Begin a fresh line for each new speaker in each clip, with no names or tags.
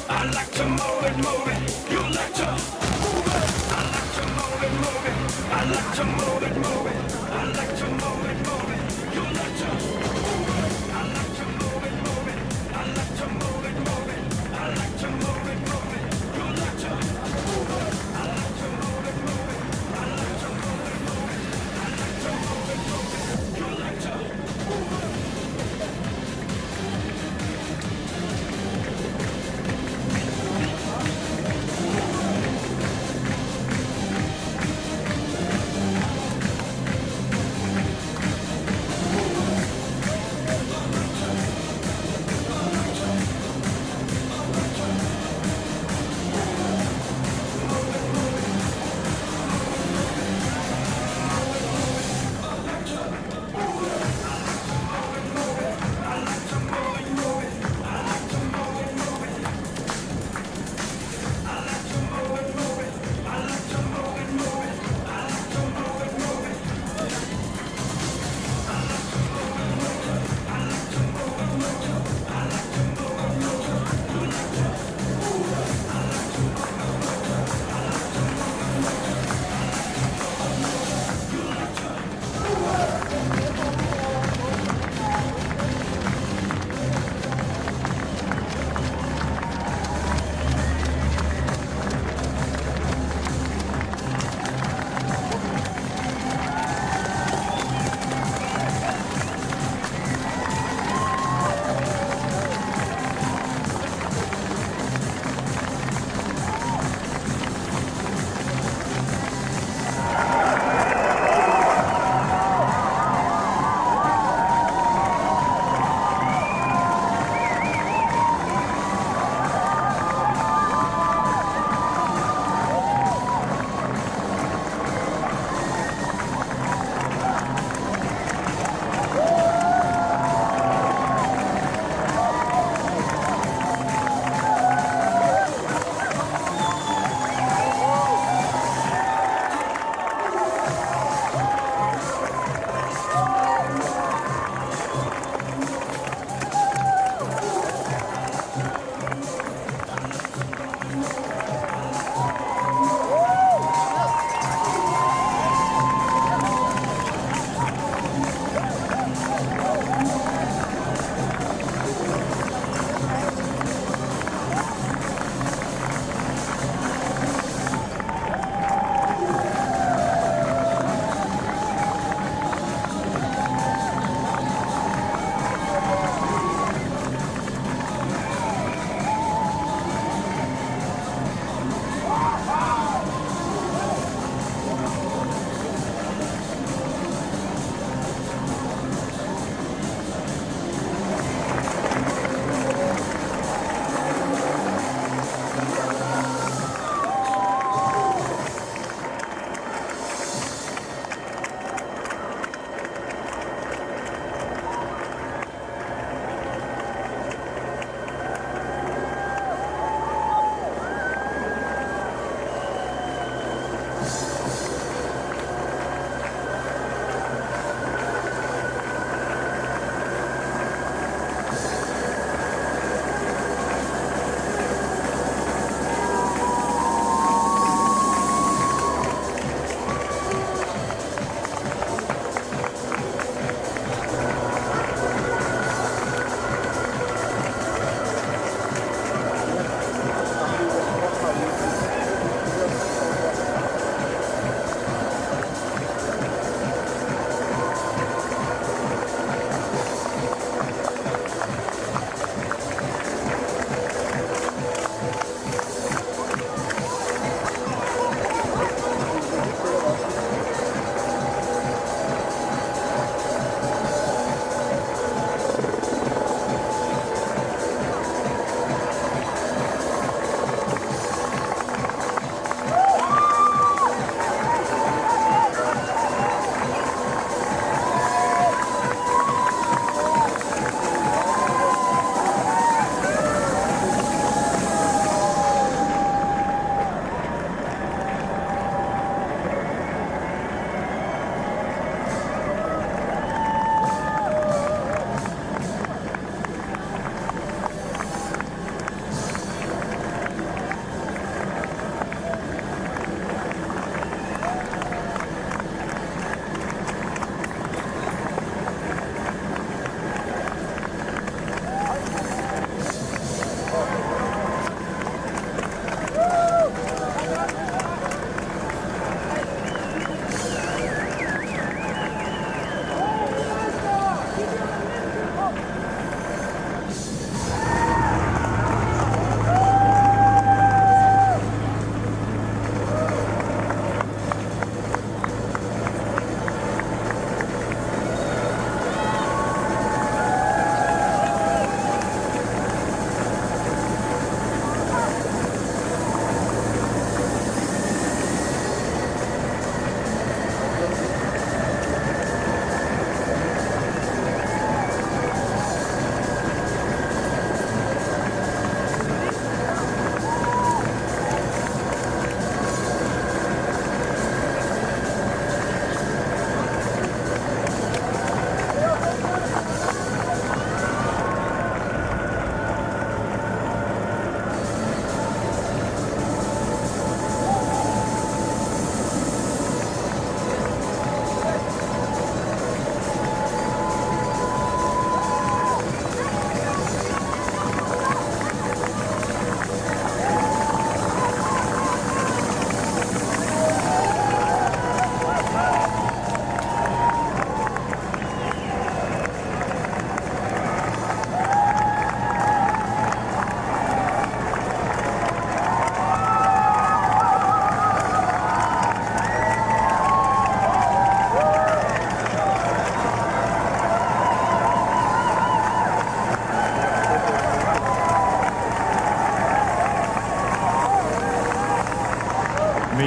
I like to move it, move it. You like to move it. I like to move it, move it. I like to move it, move it. I like to move it, move it. You like to move it. I like to move it, move it. I like to move it, move it. I like to move it, move it. You like to move it. I like to move it, move it. I like to move it, move it. I like to move it, move it. You like to move it.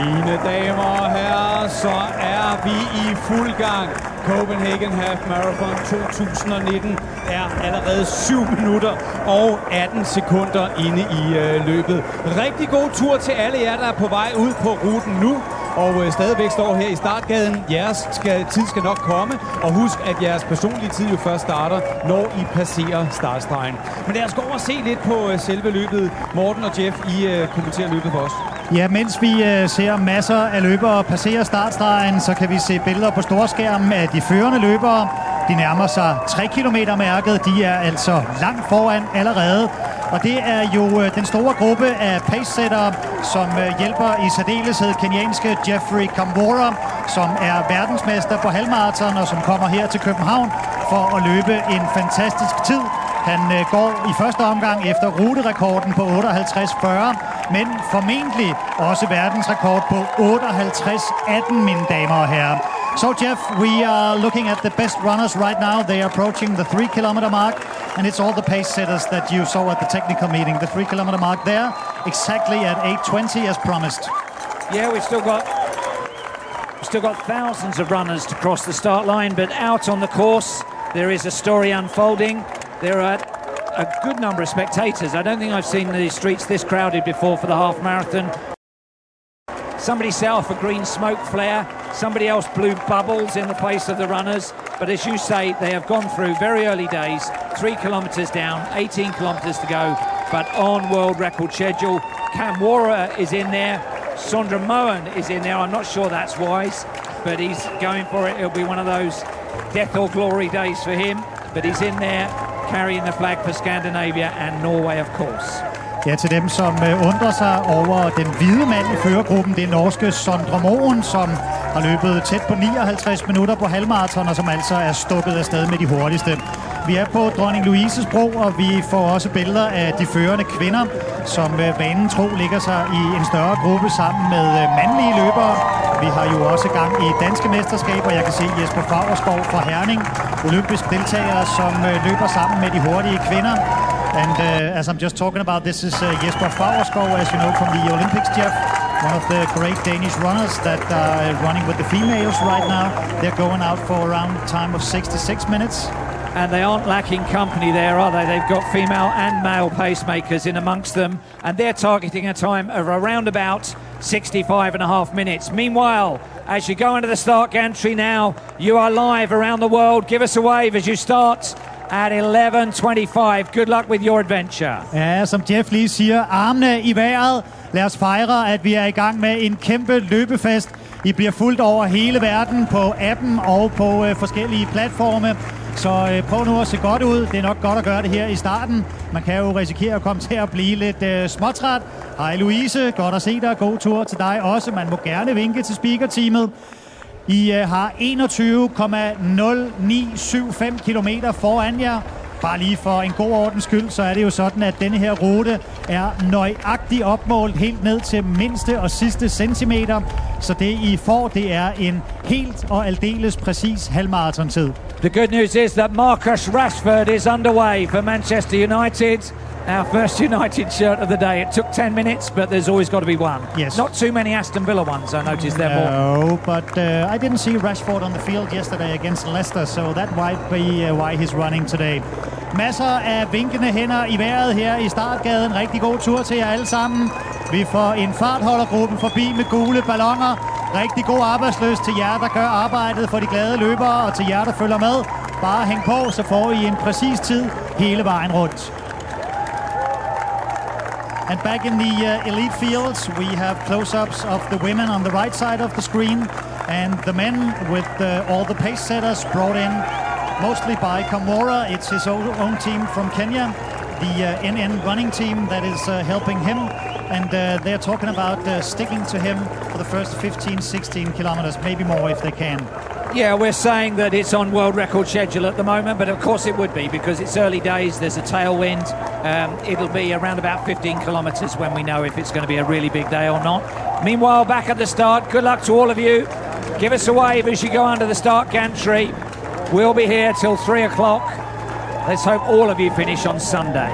Mine damer og herrer, så er vi i fuld gang. Copenhagen Half Marathon 2019 er allerede 7 minutter og 18 sekunder inde i løbet. Rigtig god tur til alle jer, der er på vej ud på ruten nu. Og stadigvæk står her i startgaden. Jeres tid skal nok komme. Og husk, at jeres personlige tid jo først starter, når I passerer startstregen. Men lad os gå over og se lidt på selve løbet. Morten og Jeff, I kommenterer løbet for os.
Ja, mens vi ser masser af løbere passere startstregen, så kan vi se billeder på storskærmen af de førende løbere. De nærmer sig 3 km-mærket. De er altså langt foran allerede. Og det er jo den store gruppe af pacesetter, som hjælper i særdeleshed kenyanske Jeffrey Kamworor, som er verdensmester på halvmarathon og som kommer her til København for at løbe en fantastisk tid. Han går i første omgang efter ruterekorden på 58.40, men formentlig også verdensrekord på 58.18, mine damer og herrer. So Jeff, we are looking at the best runners right now. They are approaching the 3 kilometer mark, and it's all the pace setters that you saw at the technical meeting. The 3 kilometer mark there, exactly at 8:20 as promised.
Yeah, we've still got thousands of runners to cross the start line, but out on the course, there is a story unfolding. There are a good number of spectators. I don't think I've seen the streets this crowded before for the half marathon. Somebody set off a green smoke flare. Somebody else blew bubbles in the place of the runners. But as you say, they have gone through very early days, 3 kilometers down, 18 kilometers to go, but on world record schedule. Kamworor is in there. Sondra Moen is in there. I'm not sure that's wise, but he's going for it. It'll be one of those death or glory days for him. But he's in there, carrying the flag for Scandinavia and Norway, of course.
Ja, til dem, som undrer sig over den hvide mand i førergruppen, det er norske Sondre Moen, som har løbet tæt på 59 minutter på halvmarathon, og som altså er stukket afsted med de hurtigste. Vi er på Dronning Louises Bro, og vi får også billeder af de førende kvinder, som vanen tro ligger sig i en større gruppe sammen med mandlige løbere. Vi har jo også gang i danske mesterskaber. Jeg kan se Jesper Favrskov fra Herning, olympisk deltager, som løber sammen med de hurtige kvinder. And as I'm just talking about, this is Jesper Favrskov, as you know, from the Olympics, Jeff. One of the great Danish runners that are running with the females right now. They're going out for around a time of 66 minutes.
And they aren't lacking company there, are they? They've got female and male pacemakers in amongst them, and they're targeting a time of around about 65.5 minutes. Meanwhile, as you go into the start gantry now, you are live around the world. Give us a wave as you start at 11:25. Good luck with your adventure.
Ja, som Jeff lige siger, armene i vejret. Lad os fejre, at vi er i gang med en kæmpe løbefest. I bliver fulgt over hele verden på appen og på forskellige platforme. Så prøv nu at se godt ud. Det er nok godt at gøre det her i starten. Man kan jo risikere at komme til at blive lidt småtræt. Hej Louise, godt at se dig. God tur til dig også. Man må gerne vinke til speakerteamet. I har 21,0975 kilometer foran jer. Bare lige for en god ordens skyld, så er det jo sådan, at denne her rute er nøjagtigt opmålt helt ned til mindste og sidste centimeter. Så det I får, det er en helt og aldeles præcis halvmaratontid.
The good news is that Marcus Rashford is underway for Manchester United. Our first United shirt of the day. It took 10 minutes, but there's always got to be one.
Yes.
Not too many Aston Villa ones, I noticed there more.
No, but I didn't see Rashford on the field yesterday against Leicester, so that might be why he's running today. Masser af vinkende hænder i vejret her i startgaden. Rigtig god tur til jer alle sammen. Vi får en fartholdergruppe forbi med gule balloner. Rigtig god arbejdsløs til jer, der gør arbejdet for de glade løbere, og til jer, der følger med. Bare hæng på, så får I en præcis tid hele vejen rundt. And back in the elite fields, we have close-ups of the women on the right side of the screen, and the men with all the pace setters brought in mostly by Kamworor. It's his own team from Kenya, the NN running team that is helping him, and they're talking about sticking to him for the first 15-16 kilometers, maybe more if they can.
Yeah, we're saying that it's on world record schedule at the moment, but of course it would be because it's early days, there's a tailwind. It'll be around about 15 kilometers when we know if it's going to be a really big day or not. Meanwhile, back at the start, good luck to all of you. Give us a wave as you go under the start gantry. We'll be here till 3 o'clock. Let's hope all of you finish on Sunday.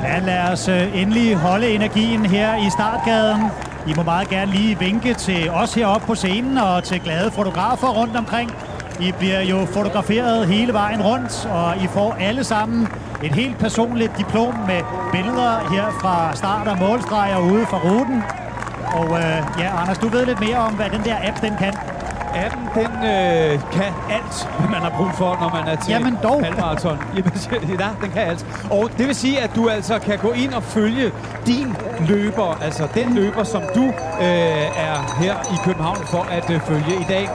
Ja, lad os endelig holde energien her i startgaden. I må meget gerne lige vinke til os heroppe på scenen og til glade fotografer rundt omkring. I bliver jo fotograferet hele vejen rundt, og I får alle sammen et helt personligt diplom med billeder her fra start og målstreger ude fra ruten. Og ja, Anders, du ved lidt mere om, hvad den der app, den kan.
Appen, den kan alt, hvad man har brug for, når man er til halvmarathon. Ja, den kan alt. Og det vil sige, at du altså kan gå ind og følge din løber, altså den løber, som du er her i København for at følge i dag.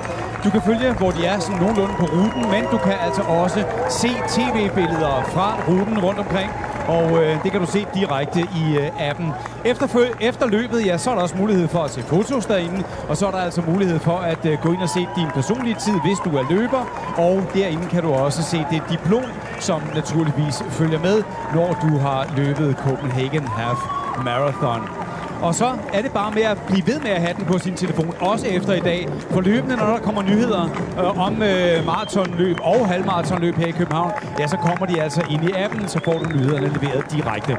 Du kan følge, hvor de er sådan nogenlunde på ruten, men du kan altså også se tv-billeder fra ruten rundt omkring. Og det kan du se direkte i appen. Efter løbet, ja, så er der også mulighed for at se fotos derinde. Og så er der altså mulighed for at gå ind og se din personlige tid, hvis du er løber. Og derinde kan du også se det diplom, som naturligvis følger med, når du har løbet Copenhagen Half Marathon. Og så er det bare med at blive ved med at have den på sin telefon, også efter i dag. For løbende, når der kommer nyheder om maratonløb og halvmaratonløb her i København, ja, så kommer de altså ind i appen, så får du nyhederne leveret direkte.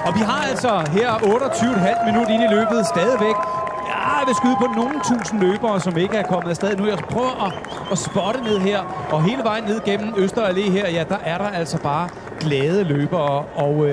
Og vi har altså her 28,5 minutter ind i løbet stadigvæk. Jeg vil skyde på nogle tusind løbere, som ikke er kommet afsted nu. Jeg prøver at spotte ned her, og hele vejen ned gennem Øster Allé her, ja, der er der altså bare glade løbere. Og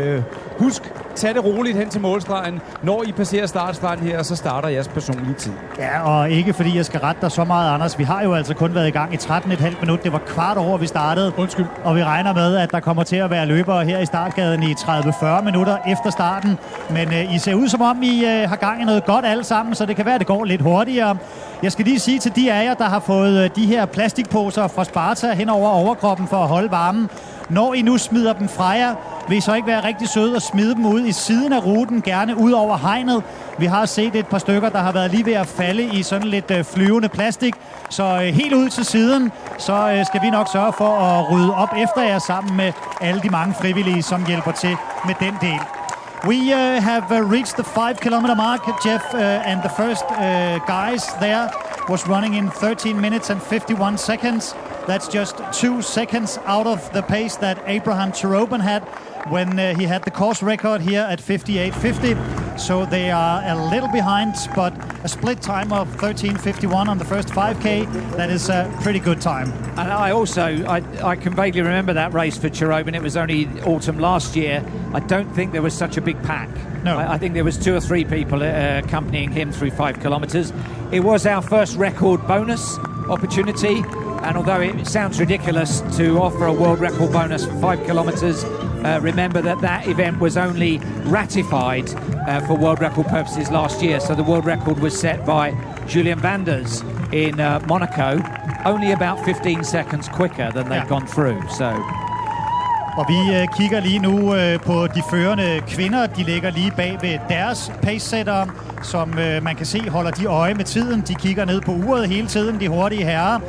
husk, tag det roligt hen til målstregen. Når I passerer startstregen her, så starter jeres personlige tid. Ja,
og ikke fordi jeg skal rette dig så meget, Anders. Vi har jo altså kun været i gang i 13,5 minutter. Det var kvart over, vi startede.
Undskyld.
Og vi regner med, at der kommer til at være løbere her i startgaden i 30-40 minutter efter starten. Men I ser ud som om, I har gang i noget godt alle sammen, så det kan være, at det går lidt hurtigere. Jeg skal lige sige til de af jer, der har fået de her plastikposer fra Sparta hen over overkroppen for at holde varmen. Når I nu smider dem fra jer, vil I så ikke være rigtig søde og smide dem ud i siden af ruten, gerne ud over hegnet. Vi har set et par stykker, der har været lige ved at falde i sådan lidt flyvende plastik. Så helt ud til siden, så skal vi nok sørge for at rydde op efter jer sammen med alle de mange frivillige, som hjælper til med den del. We have reached the 5-kilometer mark, Jeff, and the first guys there was running in 13 minutes and 51 seconds. That's just 2 seconds out of the pace that Abraham Turoben had when he had the course record here at 58.50. So they are a little behind, but a split time of 13.51 on the first 5K, that is a pretty good time.
And I can vaguely remember that race for Turoben. It was only autumn last year. I don't think there was such a big pack.
No.
I think there was 2 or 3 people accompanying him through 5 kilometers. It was our first record bonus opportunity. And although it sounds ridiculous to offer a world record bonus for 5 kilometers, remember that event was only ratified for world record purposes last year. So the world record was set by Julian Vanders in Monaco, only about 15 seconds quicker than they've gone through. So.
Og vi kigger lige nu på de førende kvinder. De ligger lige bag ved deres pacesetter, som man kan se holder de øje med tiden. De kigger ned på uret hele tiden, de hurtige herrer.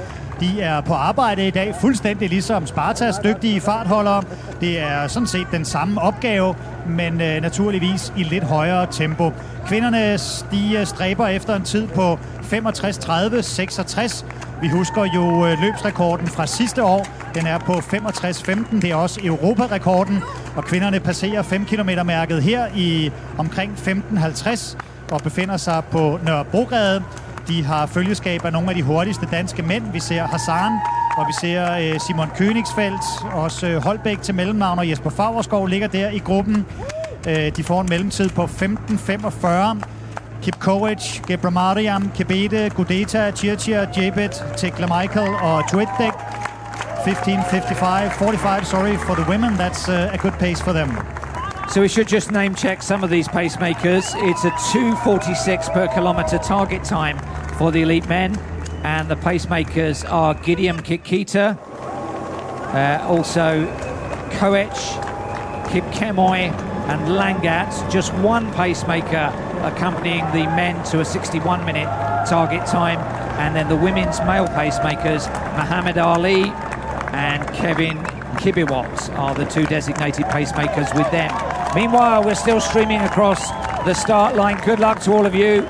De er på arbejde i dag, fuldstændig ligesom Spartas dygtige fartholdere. Det er sådan set den samme opgave, men naturligvis i lidt højere tempo. Kvinderne, de stræber efter en tid på 65:30-66. Vi husker jo løbsrekorden fra sidste år. Den er på 65:15. Det er også Europarekorden. Og kvinderne passerer 5-kilometer-mærket her i omkring 15:50 og befinder sig på Nørrebrogade. De har følgeskab af nogle af de hurtigste danske mænd. Vi ser Hassan, og vi ser Simon Königsfeldt, også Holbæk til mellemnavn, og Jesper Favreskov ligger der i gruppen. De får en mellemtid på 15:45. Kipkovic, Gebramariam, Kebede, Gudeta, Chirchir, Jebet, Tekla Michael og Twitdek. 45 for the women. That's a good pace for them.
So we should just name check some of these pacemakers. It's a 2:46 per kilometer target time for the elite men. And the pacemakers are Gideon Kikita, also Koech, Kip Kemoy and Langat. Just one pacemaker accompanying the men to a 61-minute target time. And then the women's male pacemakers, Muhammad Ali and Kevin Kibiwat are the 2 designated pacemakers with them. Meanwhile, we're still streaming across the start line. Good luck to all of you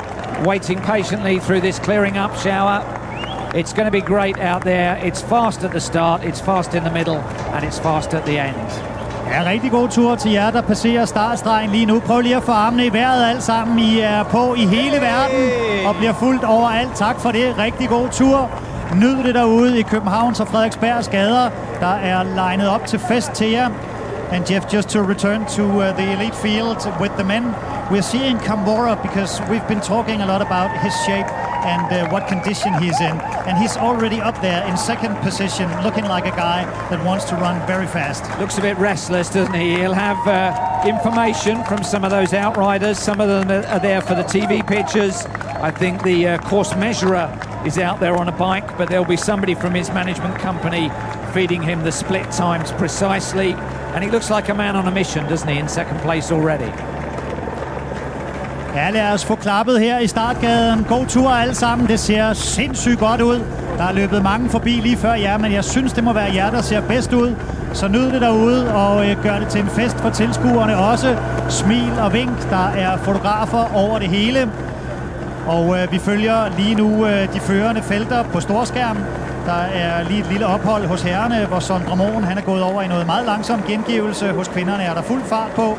waiting patiently through this clearing up shower. It's going to be great out there. It's fast at the start, it's fast in the middle, and it's fast at the end.
Ja, rigtig god tur til jer, der passerer startstregen lige nu. Prøv lige at få armene i vejret alt sammen. I er på i hele verden og bliver fuldt overalt. Tak for det. Rigtig god tur. Nyd det derude i Københavns og Frederiksbergs gader. Der er legnet op til fest til jer. And Jeff, just to return to the elite field with the men, we're seeing Kambora because we've been talking a lot about his shape and what condition he's in. And he's already up there in second position, looking like a guy that wants to run very fast.
Looks a bit restless, doesn't he? He'll have information from some of those outriders. Some of them are there for the TV pictures. I think the course measurer is out there on a bike, but there'll be somebody from his management company feeding him the split times precisely. And he looks like a man on a mission, doesn't he, in second place already.
Ja, lad os få klappet her i startgaden. God tur alle sammen. Det ser sindssygt godt ud. Der er løbet mange forbi lige før jer, men jeg synes, det må være jer, der ser bedst ud. Så nyd det derude og gør det til en fest for tilskuerne også. Smil og vink. Der er fotografer over det hele. Og vi følger lige nu de førende felter på storskærm. Der er lige et lille ophold hos herrerne, hvor Sondre Moen han er gået over i noget meget langsom gengivelse. Hos kvinderne er der fuld fart på.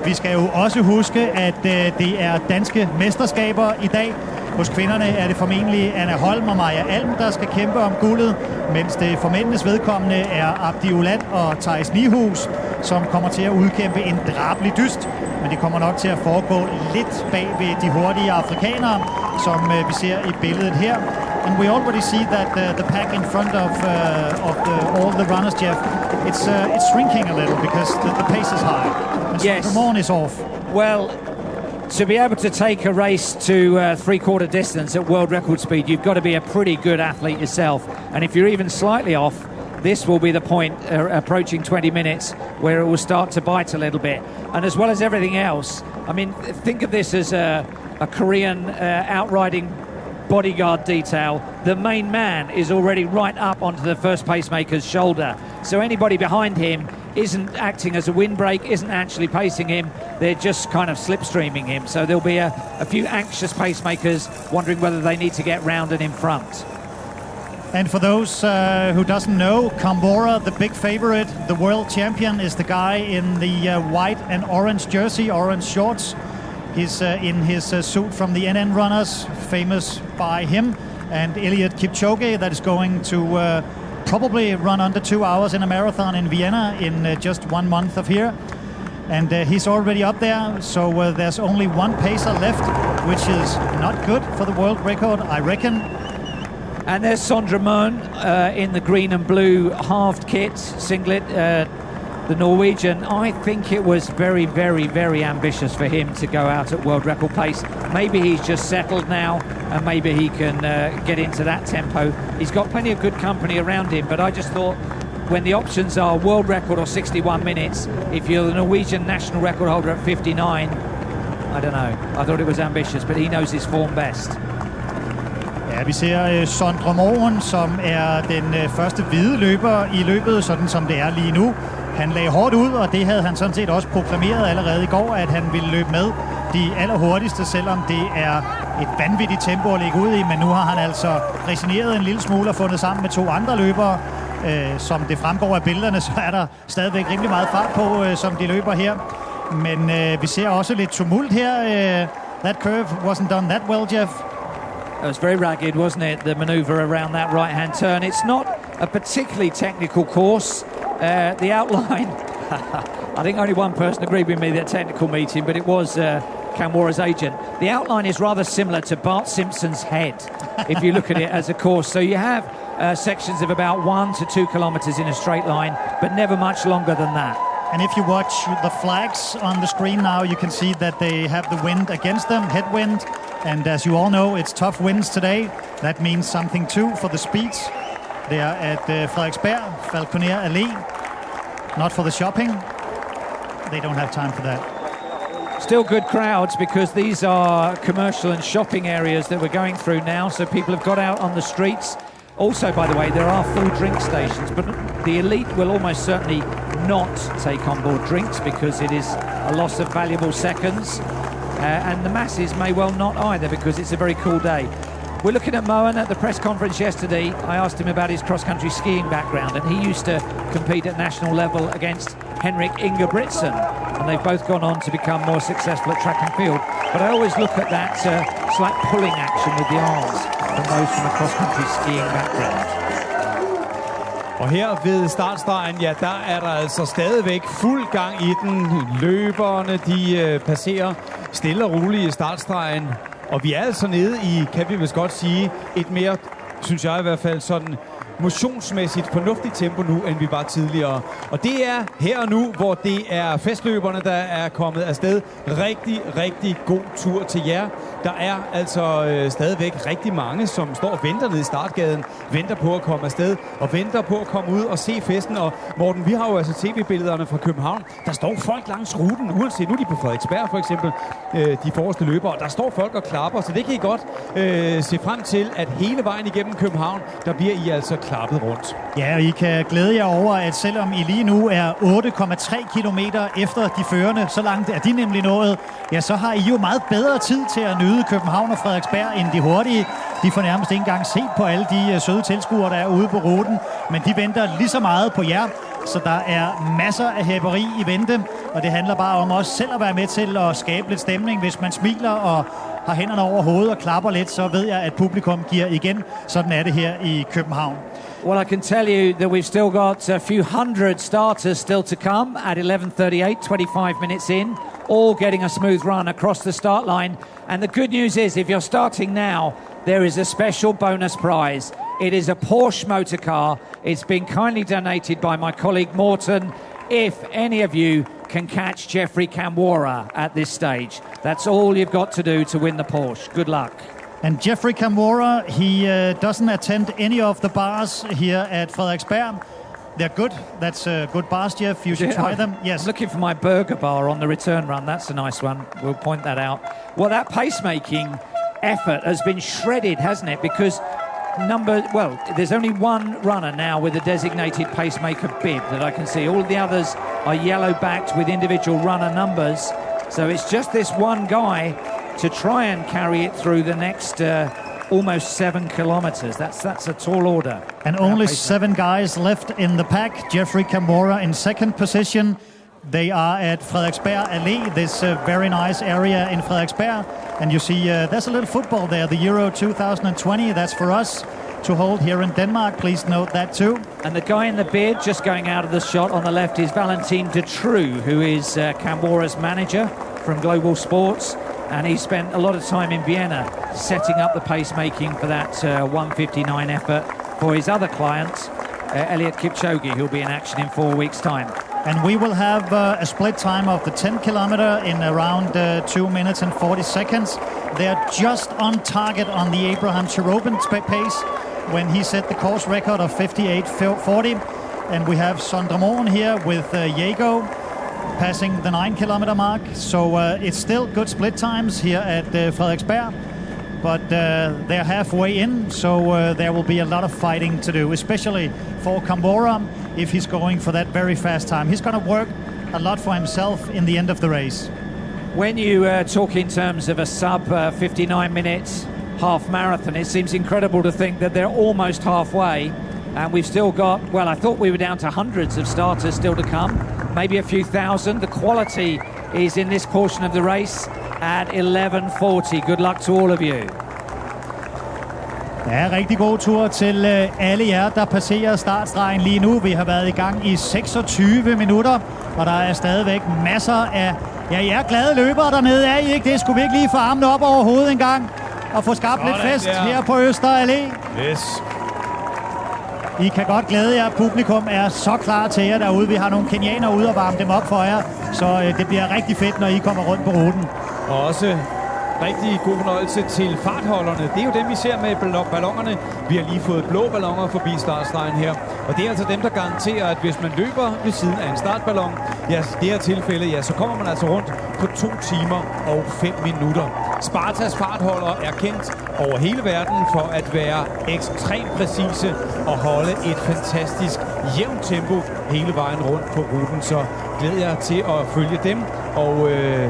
Vi skal jo også huske, at det er danske mesterskaber i dag. Hos kvinderne er det formentlig Anna Holm og Maja Alm, der skal kæmpe om guldet, mens det for mændenes vedkommende er Abdi Ulat og Thijs Nihus, som kommer til at udkæmpe en drabelig dyst. Men det kommer nok til at foregå lidt bag ved de hurtige afrikanere, som vi ser i billedet her. And we already see that the pack in front of all the runners, Jeff, it's shrinking a little because the pace is high. And
yes.
Sondre Moen is off.
Well, to be able to take a race to three-quarter distance at world record speed, you've got to be a pretty good athlete yourself. And if you're even slightly off, this will be the point approaching 20 minutes where it will start to bite a little bit. And as well as everything else, I mean, think of this as a Korean outriding bodyguard detail. The main man is already right up onto the first pacemaker's shoulder. So anybody behind him isn't acting as a windbreak, isn't actually pacing him. They're just kind of slipstreaming him. So there'll be a few anxious pacemakers wondering whether they need to get round and in front.
And for those who doesn't know, Kambora, the big favorite, the world champion, is the guy in the white and orange jersey, orange shorts. He's in his suit from the NN Runners, famous by him, and Eliud Kipchoge, that is going to probably run under 2 hours in a marathon in Vienna in just 1 month of here. And he's already up there, so there's only one pacer left, which is not good for the world record, I reckon.
And there's Sondre Moen in the green and blue halved kit, singlet, the Norwegian. I think it was very, very, very ambitious for him to go out at world record pace. Maybe he's just settled now and maybe he can get into that tempo. He's got plenty of good company around him, but I just thought when the options are world record or 61 minutes, if you're the Norwegian national record holder at 59, I don't know. I thought it was ambitious, but he knows his form best.
Ja, vi ser Sondre Moen, som er den første hvide løber i løbet, sådan som det er lige nu. Han lagde hårdt ud, og det havde han sådan set også proklameret allerede i går, at han ville løbe med de allerhurtigste, selvom det er et vanvittigt tempo at lægge ud i. Men nu har han altså resigneret en lille smule og fundet sammen med 2 andre løbere. Som det fremgår af billederne, så er der stadigvæk rimelig meget fart på, som de løber her. Men vi ser også lidt tumult her. That curve wasn't done that well, Jeff.
It was very ragged, wasn't it, the manoeuvre around that right-hand turn. It's not a particularly technical course. The outline, I think only one person agreed with me at that technical meeting, but it was Kambora's agent. The outline is rather similar to Bart Simpson's head, if you look at it as a course. So you have sections of about 1 to 2 kilometers in a straight line, but never much longer than that.
And if you watch the flags on the screen now, you can see that they have the wind against them, headwind. And as you all know, it's tough winds today. That means something too for the speeds. They are at Frederiksberg, Falconer Allé. Not for the shopping. They don't have time for that.
Still good crowds because these are commercial and shopping areas that we're going through now. So people have got out on the streets. Also, by the way, there are full drink stations, but the elite will almost certainly not take on board drinks because it is a loss of valuable seconds. And the masses may well not either because it's a very cool day. We're looking at Moen at the press conference yesterday. I asked him about his cross-country skiing background, and he used to compete at national level against Henrik Ingebrigtsen, and they've both gone on to become more successful at track and field. But I always look at that slight pulling action with the arms from those from a cross-country skiing background.
Og her ved startstregen, ja, der er der altså stadigvæk fuld gang i den. Løberne, de passerer stille og roligt i startstregen. Og vi er altså nede i, kan vi vist godt sige, et mere, synes jeg i hvert fald, sådan motionsmæssigt fornuftigt tempo nu, end vi var tidligere. Og det er her og nu, hvor det er festløberne, der er kommet afsted. Rigtig, rigtig god tur til jer. Der er altså stadigvæk rigtig mange, som står og venter nede i startgaden, venter på at komme afsted, og venter på at komme ud og se festen. Og Morten, vi har jo altså tv-billederne fra København. Der står folk langs ruten, uanset nu er de på Frederiksberg for eksempel, de forreste løbere. Der står folk og klapper, så det kan I godt se frem til, at hele vejen igennem København, der bliver I altså klappet rundt.
Ja, og I kan glæde jer over, at selvom I lige nu er 8,3 kilometer efter de førende, så langt er de nemlig nået, ja, så har I jo meget bedre tid til at nyde København og Frederiksberg end de hurtige. De får nærmest ikke engang set på alle de søde tilskuere, der er ude på ruten, men de venter lige så meget på jer. Så der er masser af hæpperi i vente, og det handler bare om også selv at være med til at skabe lidt stemning. Hvis man smiler og har hænderne over hovedet og klapper lidt, så ved jeg, at publikum giver igen. Sådan er det her i København.
Well, I can tell you that we've still got a few hundred starters still to come at 11:38, 25 minutes in, all getting a smooth run across the start line. And the good news is, if you're starting now, there is a special bonus prize. It is a Porsche motor car. It's been kindly donated by my colleague Morten. If any of you can catch Jeffrey Kamworor at this stage, that's all you've got to do to win the Porsche. Good luck.
And Jeffrey Kamworor, he doesn't attend any of the bars here at Frederiksberg. They're good. That's good bars, Jeff. You should try them. Yes.
I'm looking for my burger bar on the return run. That's a nice one. We'll point that out. Well, that pacemaking effort has been shredded, hasn't it? Because there's only one runner now with a designated pacemaker bib that I can see. All the others are yellow-backed with individual runner numbers. So it's just this one guy to try and carry it through the next almost 7 kilometers. That's a tall order.
And only 7 guys left in the pack. Jeffrey Kamworor in second position. They are at Frederiksberg Allé, this very nice area in Frederiksberg. And you see there's a little football there, the Euro 2020. That's for us to hold here in Denmark. Please note that too.
And the guy in the beard just going out of the shot on the left is Valentin Dutroux, who is Kamworor's manager from Global Sports. And he spent a lot of time in Vienna setting up the pacemaking for that 1:59 effort for his other client, Eliud Kipchoge, who'll be in action in 4 weeks' time.
And we will have a split time of the 10 kilometer in around 2 minutes and 40 seconds. They're just on target on the Abraham Cherobin pace when he set the course record of 58:40. And we have Sondre Moen here with Jago passing the 9 kilometer mark. So it's still good split times here at Frederiksberg. But they're halfway in, so there will be a lot of fighting to do, especially for Kamworor if he's going for that very fast time. He's going to work a lot for himself in the end of the race.
When you talk in terms of a sub 59 minutes half marathon, it seems incredible to think that they're almost halfway. And we've still got, well, I thought we were down to hundreds of starters still to come, maybe a few thousand. The quality is in this portion of the race at 11:40. Good luck to all of you.
Ja, rigtig god tur til alle jer, der passerer startstregen lige nu. Vi har været i gang i 26 minutter, og der er stadigvæk masser af... Ja, I er glade løbere dernede, er I ikke? Det skulle vi ikke lige få armene op over hovedet en gang og få skabt lidt fest her på Øster Allé.
Yes.
I kan godt glæde jer. Publikum er så klar til jer derude. Vi har nogle kenianere ude og varme dem op for jer, så det bliver rigtig fedt, når I kommer rundt på ruten.
Og også rigtig god fornøjelse til fartholderne. Det er jo dem, vi ser med ballonerne. Vi har lige fået blå balloner forbi startstregen her. Og det er altså dem, der garanterer, at hvis man løber ved siden af en startballon, ja, i det her tilfælde, ja, så kommer man altså rundt på 2 timer og 5 minutter. Spartas fartholder er kendt over hele verden for at være ekstremt præcise og holde et fantastisk jævnt tempo hele vejen rundt på ruten. Så glæder jeg til at følge dem, og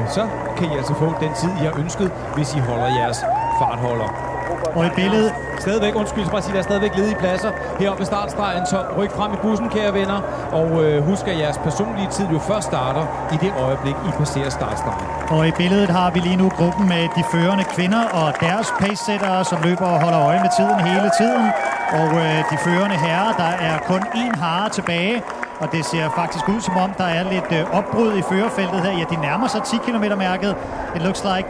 så kan I altså få den tid, I har ønsket, hvis I holder jeres fartholder.
Og i billedet,
Stadigvæk, undskyld, så bare sige, der er stadigvæk ledige pladser heroppe ved startstregen, så ryk frem i bussen, kære venner, og husk, at jeres personlige tid jo først starter i det øjeblik, I passerer startstregen.
og i billedet har vi lige nu gruppen med de førende kvinder og deres pace-sættere, som løber og holder øje med tiden hele tiden. Og de førende herrer, der er kun én hare tilbage, og det ser faktisk ud som om, der er lidt opbrud i førerfeltet her. Ja, de nærmer sig 10 km-mærket. It looks like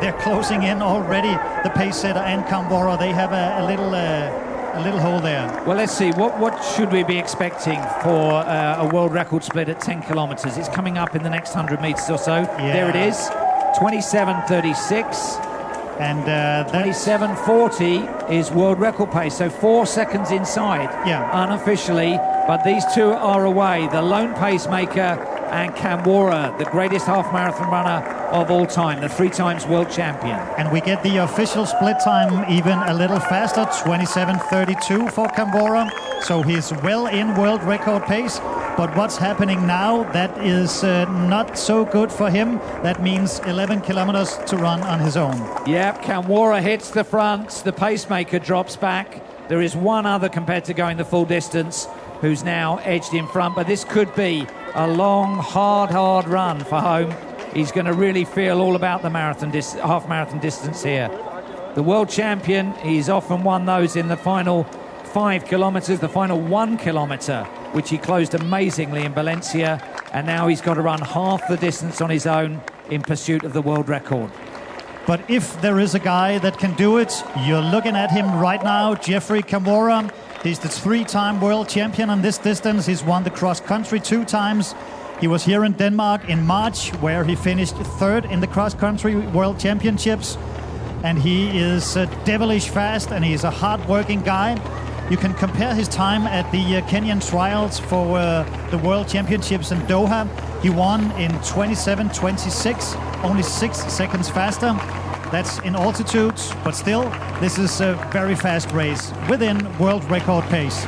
they're closing in already. The pace-setter and Camvora, they have a little hole there.
Well, let's see. What should we be expecting for a world record split at 10 kilometers? It's coming up in the next 100 meters or so.
Yeah.
There it is. 27:36.
And that's
27:40 is world record pace, so 4 seconds inside, unofficially. But these two are away. The lone pacemaker and Camvora, the greatest half marathon runner of all time, the 3 times world champion.
And we get the official split time even a little faster, 27:32 for Camvora. So he's well in world record pace. But what's happening now, that is not so good for him. That means 11 kilometers to run on his own.
Yep, Camvora hits the front. The pacemaker drops back. There is one other compared to going the full distance who's now edged in front. But this could be a long, hard run for home. He's going to really feel all about the half marathon distance here. The world champion, he's often won those in the final 5 kilometers, the final 1 kilometer, which he closed amazingly in Valencia. And now he's got to run half the distance on his own in pursuit of the world record.
But if there is a guy that can do it, you're looking at him right now, Geoffrey Camvora. He's the 3-time world champion on this distance. He's won the cross-country 2 times. He was here in Denmark in March, where he finished 3rd in the cross-country world championships. And he is devilish fast, and he's a hard-working guy. You can compare his time at the Kenyan trials for the World Championships in Doha. He won in 27:26, only 6 seconds faster. That's in altitude, but still, this is a very fast race within world record pace.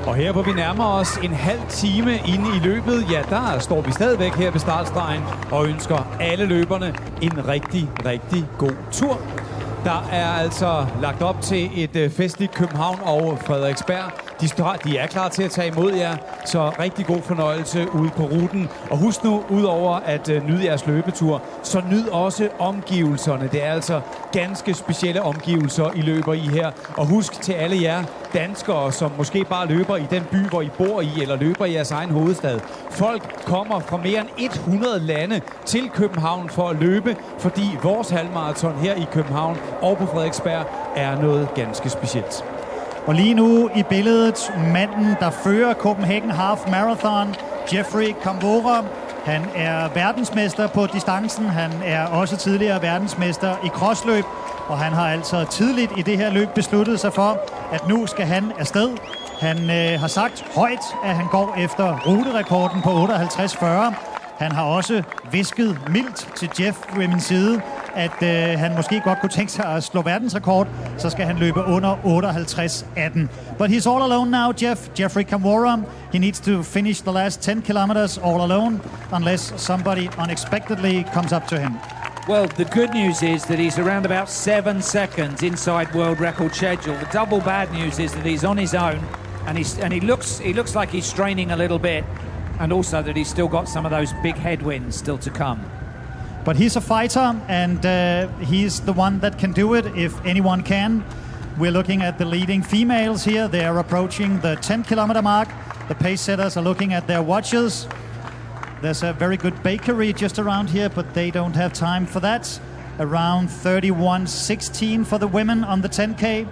Og her hvor vi nærmer os en halv time inde i løbet, ja, der står vi stadigvæk her ved startstregen og ønsker alle løberne en rigtig, rigtig god tur. Der er altså lagt op til et festligt København og Frederiksberg. De er klar til at tage imod jer, så rigtig god fornøjelse ude på ruten. Og husk nu, udover at nyde jeres løbetur, så nyd også omgivelserne. Det er altså ganske specielle omgivelser, I løber i her. Og husk til alle jer danskere, som måske bare løber i den by, hvor I bor i, eller løber i jeres egen hovedstad. Folk kommer fra mere end 100 lande til København for at løbe, fordi vores halvmarathon her i København og på Frederiksberg er noget ganske specielt.
Og lige nu i billedet, manden, der fører Copenhagen Half Marathon, Geoffrey Camvora. Han er verdensmester på distancen. Han er også tidligere verdensmester i crossløb. Og han har altså tidligt i det her løb besluttet sig for, at nu skal han afsted. Han har sagt højt, at han går efter ruterekorden på 58:40. Han har også visket mildt til Jeff ved min side, at han måske godt kunne tænke sig at slå verdensrekord, så skal han løbe under 58:18. But he's all alone now, Geoffrey Camvora. He needs to finish the last 10 kilometers all alone, unless somebody unexpectedly comes up to him.
Well, the good news is that he's around about 7 seconds inside world record schedule. The double bad news is that he's on his own, and he looks like he's straining a little bit. And also that he's still got some of those big headwinds still to come.
But he's a fighter, and he's the one that can do it if anyone can. We're looking at the leading females here. They are approaching the 10-kilometer mark. The pace setters are looking at their watches. There's a very good bakery just around here, but they don't have time for that. Around 31:16 for the women on the 10K.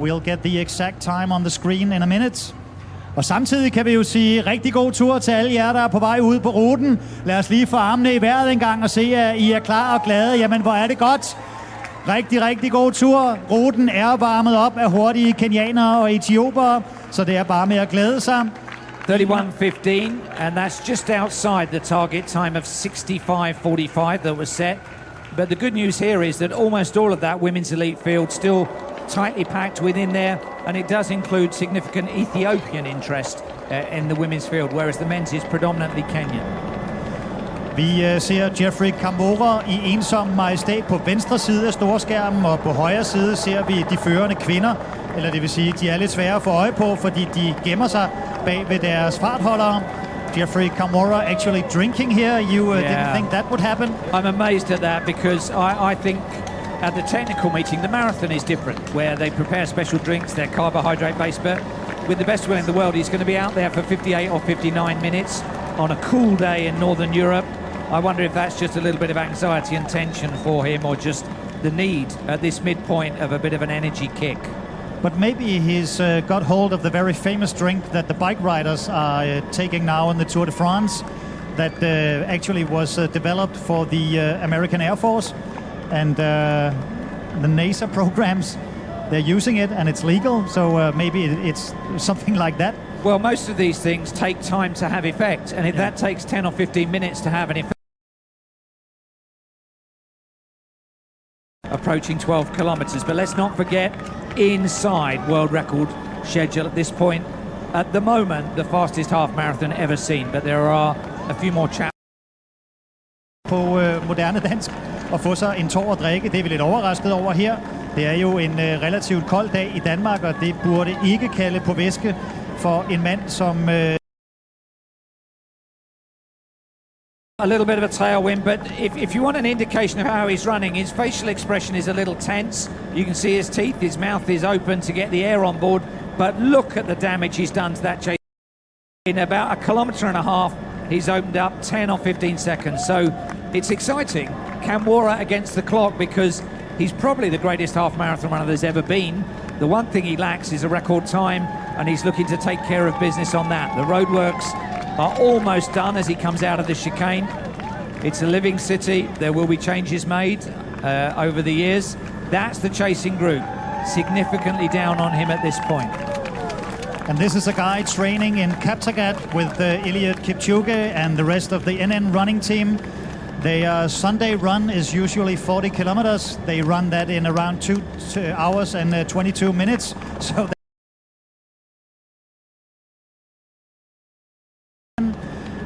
We'll get the exact time on the screen in a minute. Og samtidig kan vi jo sige rigtig god tur til alle jer, der er på vej ud på ruten. Lad os lige få armene i vejret en gang og se, at I er klar og glade. Jamen, hvor er det godt. Rigtig, rigtig god tur. Ruten er varmet op af hurtige kenianere og etiopere, så det er bare med at glæde sig.
31:15, and that's just outside the target time of 65:45 that was set. But the good news here is that almost all of that women's elite field still tightly packed within there, and it does include significant Ethiopian interest in the women's field, whereas the men's is predominantly Kenyan.
Vi ser Jeffrey Kamworor i ensom majestæt på venstre side af storskærmen, og på højre side ser vi de førende kvinder, eller det vil sige, de er lidt svære at få øje på, fordi de gemmer sig bag ved deres fartholdere. Jeffrey Kamworor actually drinking here. You didn't think that would happen?
I'm amazed at that because I think at the technical meeting, the marathon is different, where they prepare special drinks, they're carbohydrate based, but with the best will in the world, he's going to be out there for 58 or 59 minutes on a cool day in Northern Europe. I wonder if that's just a little bit of anxiety and tension for him, or just the need at this midpoint of a bit of an energy kick.
But maybe he's got hold of the very famous drink that the bike riders are taking now in the Tour de France, that actually was developed for the American Air Force, and the NASA programs, they're using it and it's legal, so maybe it's something like that.
Well, most of these things take time to have effect, and if that takes 10 or 15 minutes to have an effect, approaching 12 kilometers. But let's not forget, inside world record schedule at this point, at the moment, the fastest half marathon ever seen, but there are a few more chapters.
På moderne dansk at få sig en tår at drikke, det er vi lidt overrasket over her. Det er jo en relativt kold dag i Danmark, og det burde ikke kalde på væske for en mand som...
A little bit of a tailwind, but if you want an indication of how he's running, his facial expression is a little tense. You can see his teeth, his mouth is open to get the air on board, but look at the damage he's done to that chase. In about a kilometre and a half, he's opened up 10 or 15 seconds, so it's exciting. Kamworor against the clock, because he's probably the greatest half marathon runner there's ever been. The one thing he lacks is a record time, and he's looking to take care of business on that. The roadworks are almost done as he comes out of the chicane. It's a living city. There will be changes made over the years. That's the chasing group, significantly down on him at this point.
And this is a guy training in Kaptagat with Eliud Kipchoge and the rest of the NN running team. Their Sunday run is usually 40 kilometers. They run that in around 2 hours and 22 minutes. So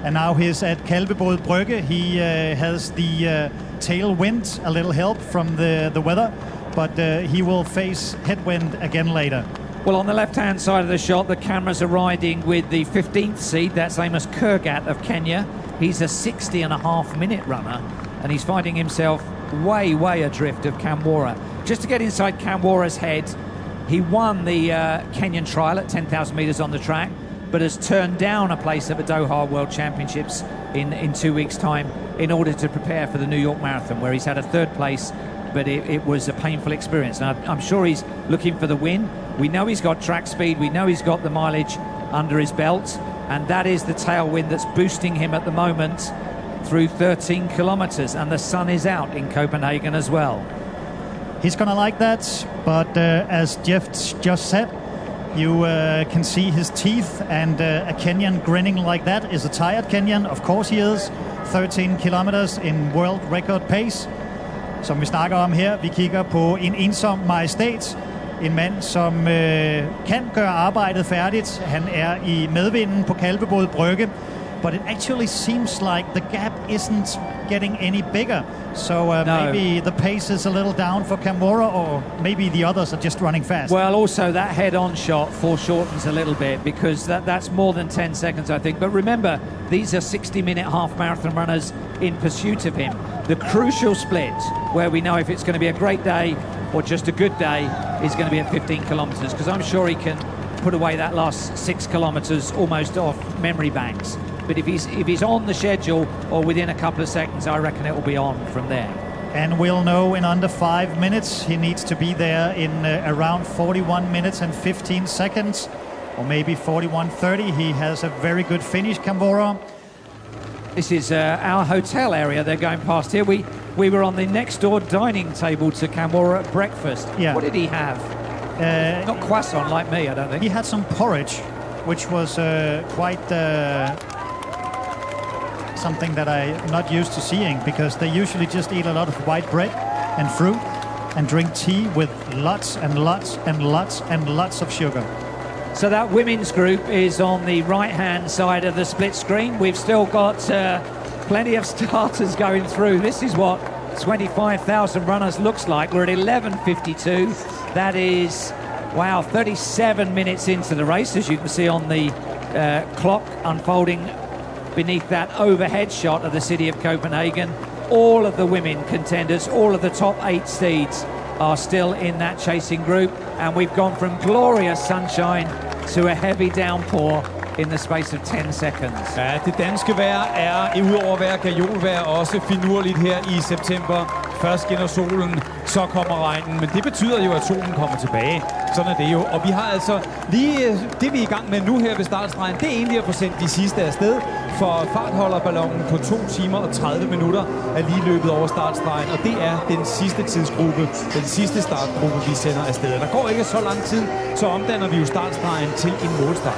and now he's at Kalvebod Brygge. He has the tailwind, a little help from the weather, but he will face headwind again later.
Well, on the left-hand side of the shot, the cameras are riding with the 15th seed. That's Amos Kurgat of Kenya. He's a 60.5-minute runner, and he's finding himself way adrift of Kamworor. Just to get inside Kamworor's head, he won the Kenyan trial at 10,000 meters on the track, but has turned down a place at the Doha World Championships in 2 weeks' time in order to prepare for the New York Marathon, where he's had a third place, but it was a painful experience. And I'm sure he's looking for the win. We know he's got track speed, we know he's got the mileage under his belt, and that is the tailwind that's boosting him at the moment through 13 kilometers, and the sun is out in Copenhagen as well.
He's gonna like that, but as Jeff just said, you can see his teeth, and a Kenyan grinning like that is a tired Kenyan. Of course he is. 13 kilometers in world record pace. Som vi snakker om her, vi kigger på en ensom majestæt. En mand, som kan gøre arbejdet færdigt. Han er i medvinden på Kalvebod Brygge. But it actually seems like the gap isn't getting any bigger. So
No.
maybe the pace is a little down for Kamworor, or maybe the others are just running fast.
Well, also that head-on shot foreshortens a little bit, because that's more than 10 seconds, I think. But remember, these are 60-minute half-marathon runners in pursuit of him. The crucial split, where we know if it's going to be a great day or just a good day, is going to be at 15 kilometers, because I'm sure he can put away that last 6 kilometers almost off memory banks. But if he's on the schedule or within a couple of seconds, I reckon it will be on from there.
And we'll know in under 5 minutes. He needs to be there in around 41 minutes and 15 seconds, or maybe 41:30. He has a very good finish, Kamworor.
This is our hotel area they're going past here. We were on the next door dining table to Kamworor at breakfast.
Yeah.
What did he have? Not croissant like me, I don't think.
He had some porridge, which was quite something that I'm not used to seeing, because they usually just eat a lot of white bread and fruit and drink tea with lots and lots and lots and lots of sugar.
So that women's group is on the right-hand side of the split screen. We've still got plenty of starters going through. This is what 25,000 runners looks like. We're at 11:52. That is, wow, 37 minutes into the race, as you can see on the clock unfolding beneath that overhead shot of the city of Copenhagen. All of the women contenders, all of the top 8 seeds are still in that chasing group, and we've gone from glorious sunshine to a heavy downpour in the space of 10 seconds.
Ja, det danske vejr er udover at være gajolvejr også finurligt her i september. Først skinner solen, så kommer regnen, men det betyder jo, at solen kommer tilbage. Sådan er det jo. Og vi har altså lige det, vi er i gang med nu her ved startstregen, det er egentlig at få sendt de sidste afsted, for fartholderballonen på 2 timer og 30 minutter er lige løbet over startstregen, og det er den sidste tidsgruppe, den sidste startgruppe, vi sender afsted. Der går ikke så lang tid, så omdanner vi jo startstregen til en målstreg.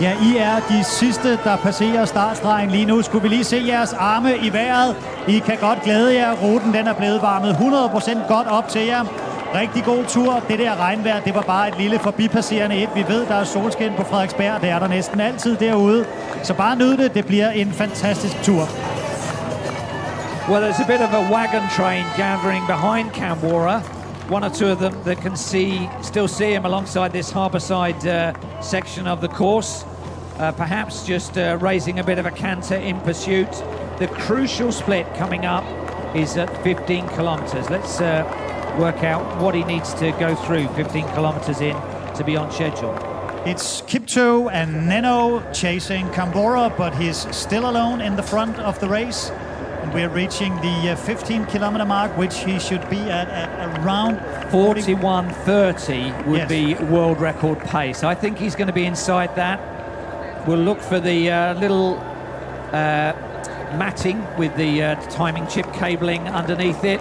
Ja, I er de sidste, der passerer startstregen lige nu. Skulle vi lige se jeres arme i vejret? I kan godt glæde jer. Ruten den er blevet varmet 100% godt op til jer. Rigtig god tur. Det der regnvejr, det var bare et lille forbipasserende et. Vi ved, der er solskin på Frederiksberg. Det er der næsten altid derude. Så bare nyd det. Det bliver en fantastisk tur.
Well, there's a bit of a wagon train gathering behind Canberra. One or two of them that can still see him alongside this harbourside section of the course. Perhaps just raising a bit of a canter in pursuit. The crucial split coming up is at 15 kilometres. Let's work out what he needs to go through 15 kilometres in to be on schedule.
It's Kipto and Neno chasing Canberra, but he's still alone in the front of the race. And we're reaching the 15-kilometer mark, which he should be at around
41:30 would be world record pace. I think he's going to be inside that. We'll look for the little matting with the timing chip cabling underneath it.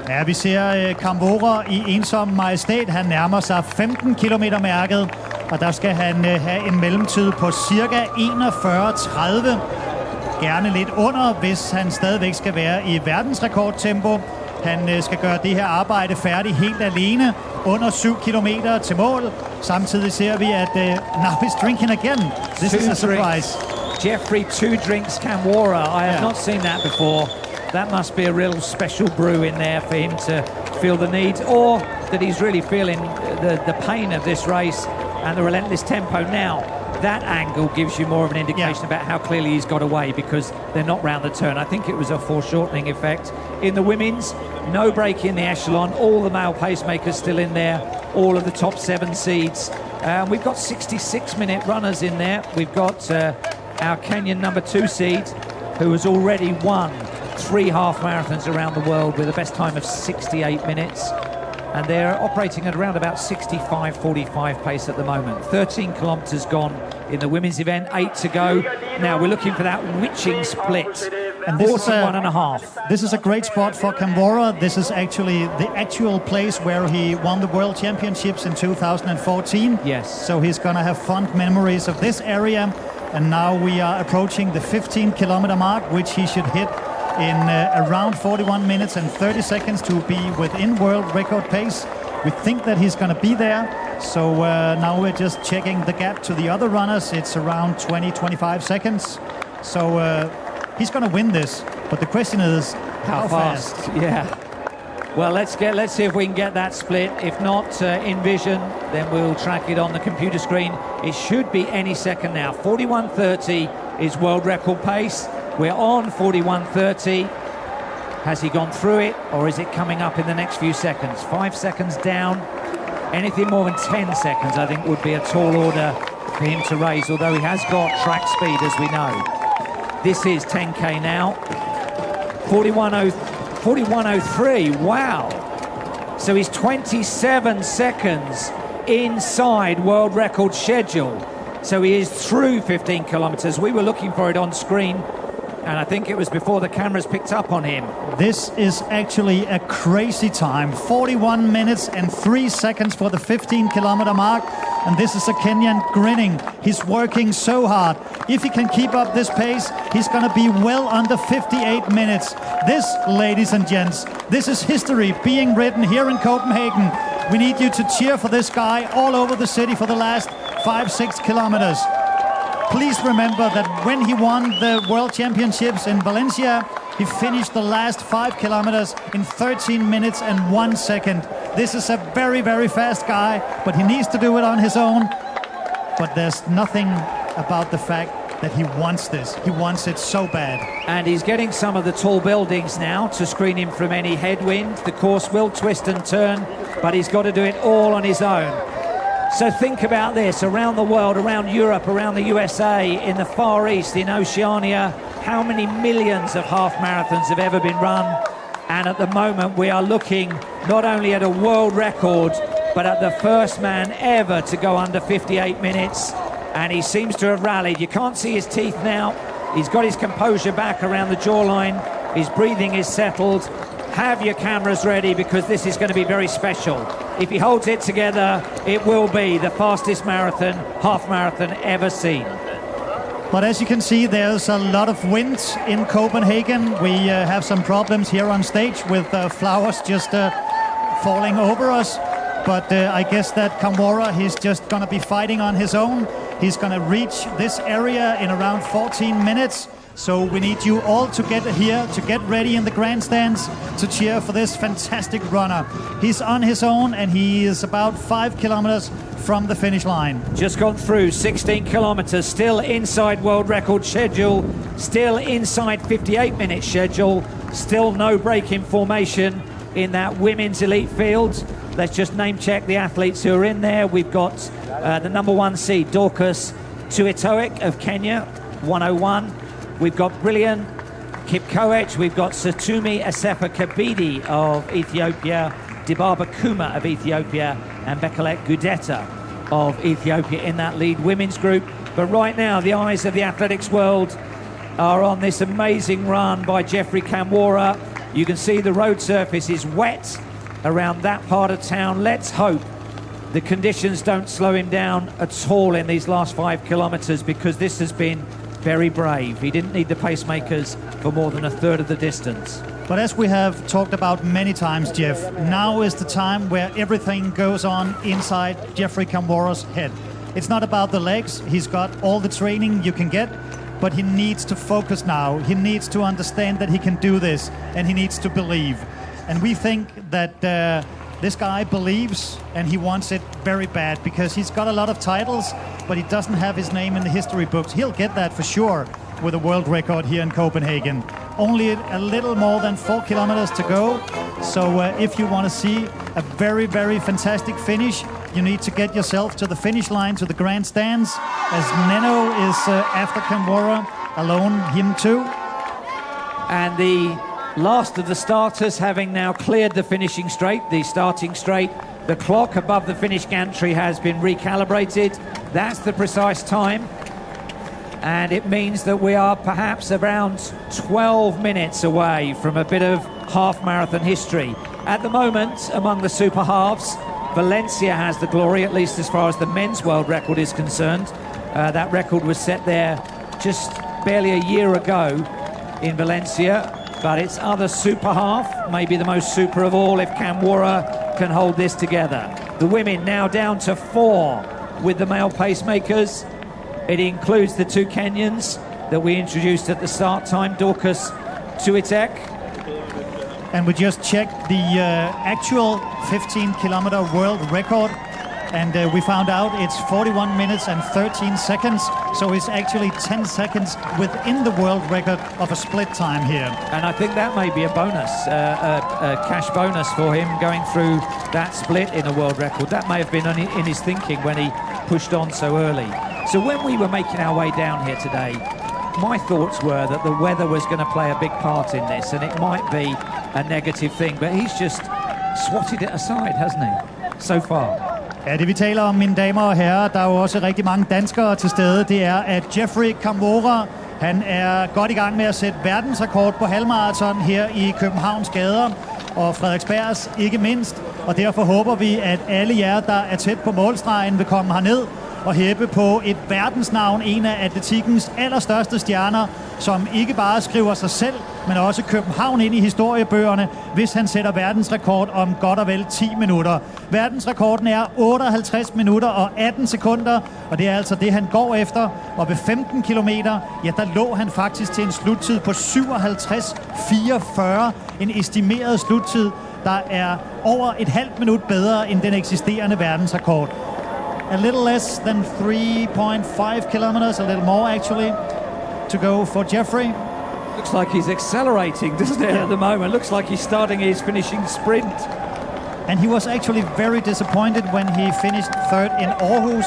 Ja, vi ser Canberra i ensom majestæt. Han nærmer sig 15 kilometer mærket, og der skal han have en mellemtid på cirka 41:30. Gerne lidt under, hvis han stadigvæk skal være i verdensrekordtempo. Han skal gøre det her arbejde færdigt helt alene, under 7 kilometer til mål. Samtidig ser vi, at now he's drinking again. This is a surprise.
Jeffrey 2 drinks Canberra. I have not seen that before. That must be a real special brew in there for him to feel the need, or that he's really feeling the pain of this race and the relentless tempo. Now, that angle gives you more of an indication about how clearly he's got away, because they're not round the turn. I think it was a foreshortening effect. In the women's, no break in the echelon. All the male pacemakers still in there. All of the top 7 seeds. We've got 66-minute runners in there. We've got our Kenyan number 2 seed, who has already won 3 half marathons around the world with a best time of 68 minutes. And they're operating at around about 65:45 pace at the moment. 13 kilometres gone in the women's event, 8 to go. Now we're looking for that witching split.
And this
41.5.
This is a great spot for Canberra. This is actually the actual place where he won the World Championships in 2014.
Yes.
So he's going to have fond memories of this area. And now we are approaching the 15-kilometer mark, which he should hit in around 41 minutes and 30 seconds to be within world record pace. We think that he's going to be there. So now we're just checking the gap to the other runners. It's around 20-25 seconds. So he's going to win this. But the question is, how fast?
Yeah. Well, let's see if we can get that split. If not in vision, then we'll track it on the computer screen. It should be any second now. 41:30 is world record pace. We're on 41:30. Has he gone through it, or is it coming up in the next few seconds? 5 seconds down. Anything more than 10 seconds, I think, would be a tall order for him to raise, although he has got track speed, as we know. This is 10K now. 41:03. Wow. So he's 27 seconds inside world record schedule. So he is through 15 kilometers. We were looking for it on screen, and I think it was before the cameras picked up on him.
This is actually a crazy time. 41 minutes and 3 seconds for the 15-kilometer mark. And this is a Kenyan grinning. He's working so hard. If he can keep up this pace, he's going to be well under 58 minutes. This, ladies and gents, this is history being written here in Copenhagen. We need you to cheer for this guy all over the city for the last 5-6 kilometers. Please remember that when he won the World Championships in Valencia, he finished the last 5 kilometers in 13 minutes and 1 second. This is a very, very fast guy, but he needs to do it on his own. But there's nothing about the fact that he wants this. He wants it so bad.
And he's getting some of the tall buildings now to screen him from any headwind. The course will twist and turn, but he's got to do it all on his own. So think about this, around the world, around Europe, around the USA, in the Far East, in Oceania, how many millions of half marathons have ever been run? And at the moment we are looking not only at a world record, but at the first man ever to go under 58 minutes. And he seems to have rallied. You can't see his teeth now. He's got his composure back around the jawline. His breathing is settled. Have your cameras ready because this is going to be very special. If he holds it together, it will be the fastest marathon, half marathon ever seen.
But as you can see, there's a lot of wind in Copenhagen. We have some problems here on stage with flowers just falling over us. But I guess that Kamworor, he's just going to be fighting on his own. He's going to reach this area in around 14 minutes. So we need you all to get here, to get ready in the grandstands to cheer for this fantastic runner. He's on his own and he is about 5 kilometers from the finish line.
Just gone through 16 kilometers, still inside world record schedule, still inside 58 minute schedule, still no break in formation in that women's elite field. Let's just name check the athletes who are in there. We've got the number 1 seed, Dorcas Tuitoic of Kenya, 101. We've got brilliant Kipkoech, we've got Satumi Asefa Kabidi of Ethiopia, Dibaba Kuma of Ethiopia, and Bekelet Gudeta of Ethiopia in that lead women's group. But right now, the eyes of the athletics world are on this amazing run by Geoffrey Kamworor. You can see the road surface is wet around that part of town. Let's hope the conditions don't slow him down at all in these last 5 kilometers because this has been very brave. He didn't need the pacemakers for more than a third of the distance.
But as we have talked about many times, Jeff, now is the time where everything goes on inside Geoffrey Kamworor's head. It's not about the legs. He's got all the training you can get, but he needs to focus now. He needs to understand that he can do this, and he needs to believe. And we think that this guy believes, and he wants it very bad because he's got a lot of titles, but he doesn't have his name in the history books. He'll get that for sure with a world record here in Copenhagen. Only a little more than 4 kilometers to go. So if you want to see a very, very fantastic finish, you need to get yourself to the finish line, to the grandstands, as Neno is after Kamworor, alone, him too.
And the last of the starters having now cleared the finishing straight, the starting straight. The clock above the finish gantry has been recalibrated. That's the precise time. And it means that we are perhaps around 12 minutes away from a bit of half marathon history. At the moment, among the super halves, Valencia has the glory, at least as far as the men's world record is concerned. That record was set there just barely a year ago in Valencia. But it's other super half, maybe the most super of all if Kamworor can hold this together. The women now down to 4 with the male pacemakers. It includes the 2 Kenyans that we introduced at the start time, Dorcas Tuitoic.
And we just checked the actual 15-kilometer world record, and we found out it's 41 minutes and 13 seconds, so it's actually 10 seconds within the world record of a split time here.
And I think that may be a bonus, a cash bonus for him going through that split in a world record. That may have been in his thinking when he pushed on so early. So when we were making our way down here today, my thoughts were that the weather was going to play a big part in this, and it might be a negative thing, but he's just swatted it aside, hasn't he, so far?
Ja, det vi taler om, mine damer og herrer, der er jo også rigtig mange danskere til stede, det er, at Geoffrey Kamworor, han er godt i gang med at sætte verdensrekord på halvmarathon her i Københavns gader, og Frederiksbergs ikke mindst. og derfor håber vi, at alle jer, der er tæt på målstregen, vil komme herned og hæppe på et verdensnavn, en af atletikkens allerstørste stjerner, som ikke bare skriver sig selv, men også København ind i historiebøgerne, hvis han sætter verdensrekord om godt og vel 10 minutter. Verdensrekorden er 58 minutter og 18 sekunder, og det er altså det, han går efter. Og ved 15 kilometer, ja, der lå han faktisk til en sluttid på 57.44, en estimeret sluttid, der er over et halvt minut bedre end den eksisterende verdensrekord. A little less than 3.5 kilometers, a little more actually, to go for Jeffrey.
Looks like he's accelerating, doesn't it, at the moment? Looks like he's starting his finishing sprint.
And he was actually very disappointed when he finished third in Aarhus.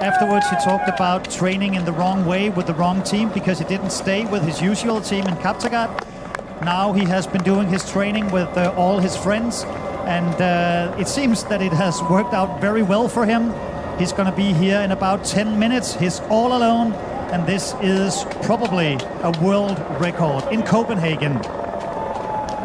Afterwards, he talked about training in the wrong way with the wrong team because he didn't stay with his usual team in Kaptagat. Now he has been doing his training with all his friends, and it seems that it has worked out very well for him. He's going to be here in about 10 minutes. He's all alone, and this is probably a world record in Copenhagen.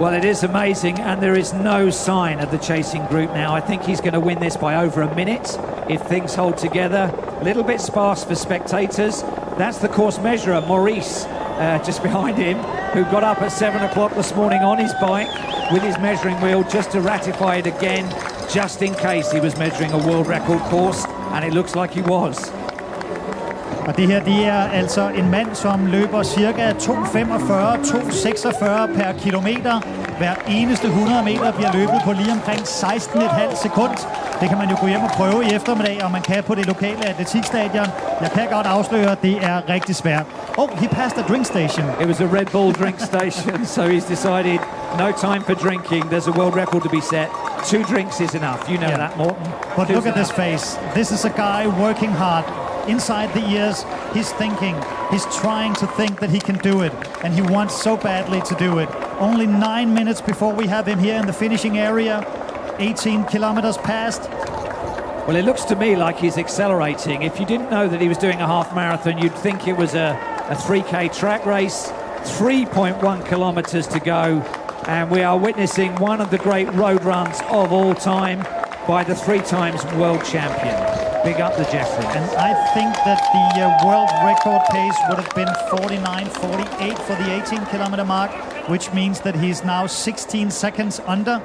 Well, it is amazing, and there is no sign of the chasing group now. I think he's going to win this by over a minute if things hold together. A little bit sparse for spectators. That's the course measurer, Maurice, just behind him, who got up at 7 o'clock this morning on his bike with his measuring wheel just to ratify it again, just in case he was measuring a world record course, and it looks like he was.
Og det her, det er altså en mand, som løber cirka 2.45-2.46 per kilometer. Hver eneste 100 meter bliver løbet på lige omkring 16,5 sekund. Det kan man jo gå hjem og prøve i eftermiddag, og man kan på det lokale atletikstadion. Jeg kan godt afsløre, at det er rigtig svært. Oh, he passed a drink station.
It was a Red Bull drink station, so he's decided no time for drinking. There's a world record to be set. 2 drinks is enough. You know that, Morten.
But look at this face. This is a guy working hard. Inside the ears, he's thinking, he's trying to think that he can do it, and he wants so badly to do it. Only 9 minutes before we have him here in the finishing area, 18 kilometers past.
Well, it looks to me like he's accelerating. If you didn't know that he was doing a half marathon, you'd think it was a 3K track race. 3.1 kilometers to go, and we are witnessing one of the great road runs of all time by the 3 times world champion. Big up the Jeffrey.
And I think that the world record pace would have been 49.48 for the 18-kilometer mark, which means that he's now 16 seconds under.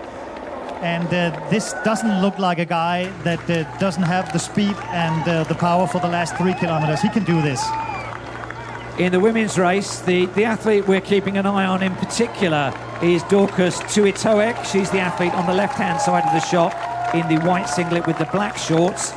And this doesn't look like a guy that doesn't have the speed and the power for the last 3 kilometers. He can do this.
In the women's race, the athlete we're keeping an eye on in particular is Dorcas Tuitoek. She's the athlete on the left-hand side of the shot in the white singlet with the black shorts.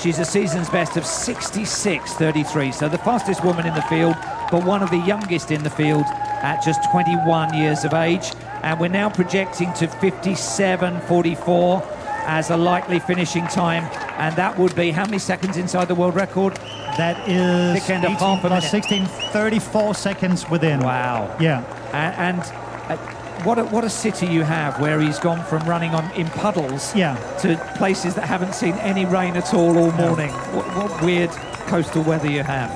She's a season's best of 66.33, so the fastest woman in the field, but one of the youngest in the field at just 21 years of age. And we're now projecting to 57.44 as a likely finishing time, and that would be how many seconds inside the world record?
That is
Thick end of
18
half a
plus
minute.
16, 34 seconds within.
Wow.
Yeah.
And what a city you have where he's gone from running in puddles to places that haven't seen any rain at all morning. What weird coastal weather you have.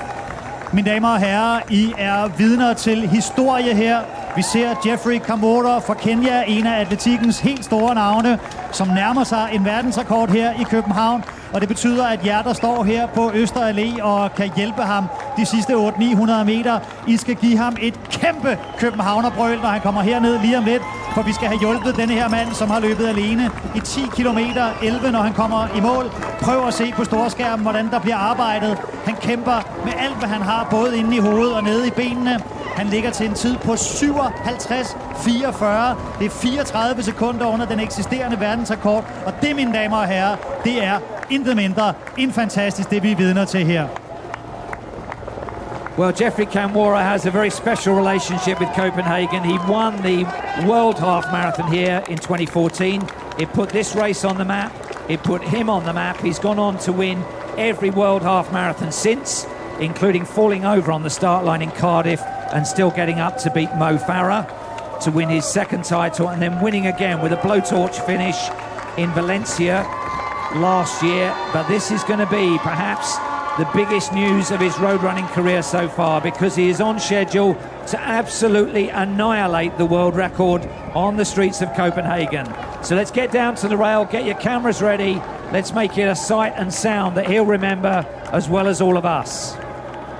Mine damer og herrer, I er vidner til historie her. Vi ser Jeffrey Kamworor fra Kenya, en af atletikkens helt store navne, som nærmer sig en verdensrekord her i København. Og det betyder, at jer, der står her på Øster Allé og kan hjælpe ham de sidste 800-900 meter, I skal give ham et kæmpe københavnerbrøl, når han kommer herned lige om lidt. For vi skal have hjulpet denne her mand, som har løbet alene i 10 kilometer 11, når han kommer i mål. Prøv at se på storskærmen, hvordan der bliver arbejdet. Han kæmper med alt, hvad han har, både inde i hovedet og nede i benene. Han ligger til en tid på 57.44. Det er 34 sekunder under den eksisterende verdensrekord. Og det, mine damer og herrer, det er intet mindre end fantastisk, det vi er vidner til her.
Well, Jeffrey Kamworor has a very special relationship with Copenhagen. He won the World Half Marathon here in 2014. It put this race on the map. It put him on the map. He's gone on to win every World Half Marathon since, including falling over on the start line in Cardiff and still getting up to beat Mo Farah to win his second title, and then winning again with a blowtorch finish in Valencia last year. But this is going to be perhaps the biggest news of his road running career so far, because he is on schedule to absolutely annihilate the world record on the streets of Copenhagen. So let's get down to the rail, get your cameras ready. Let's make it a sight and sound that he'll remember as well as all of us.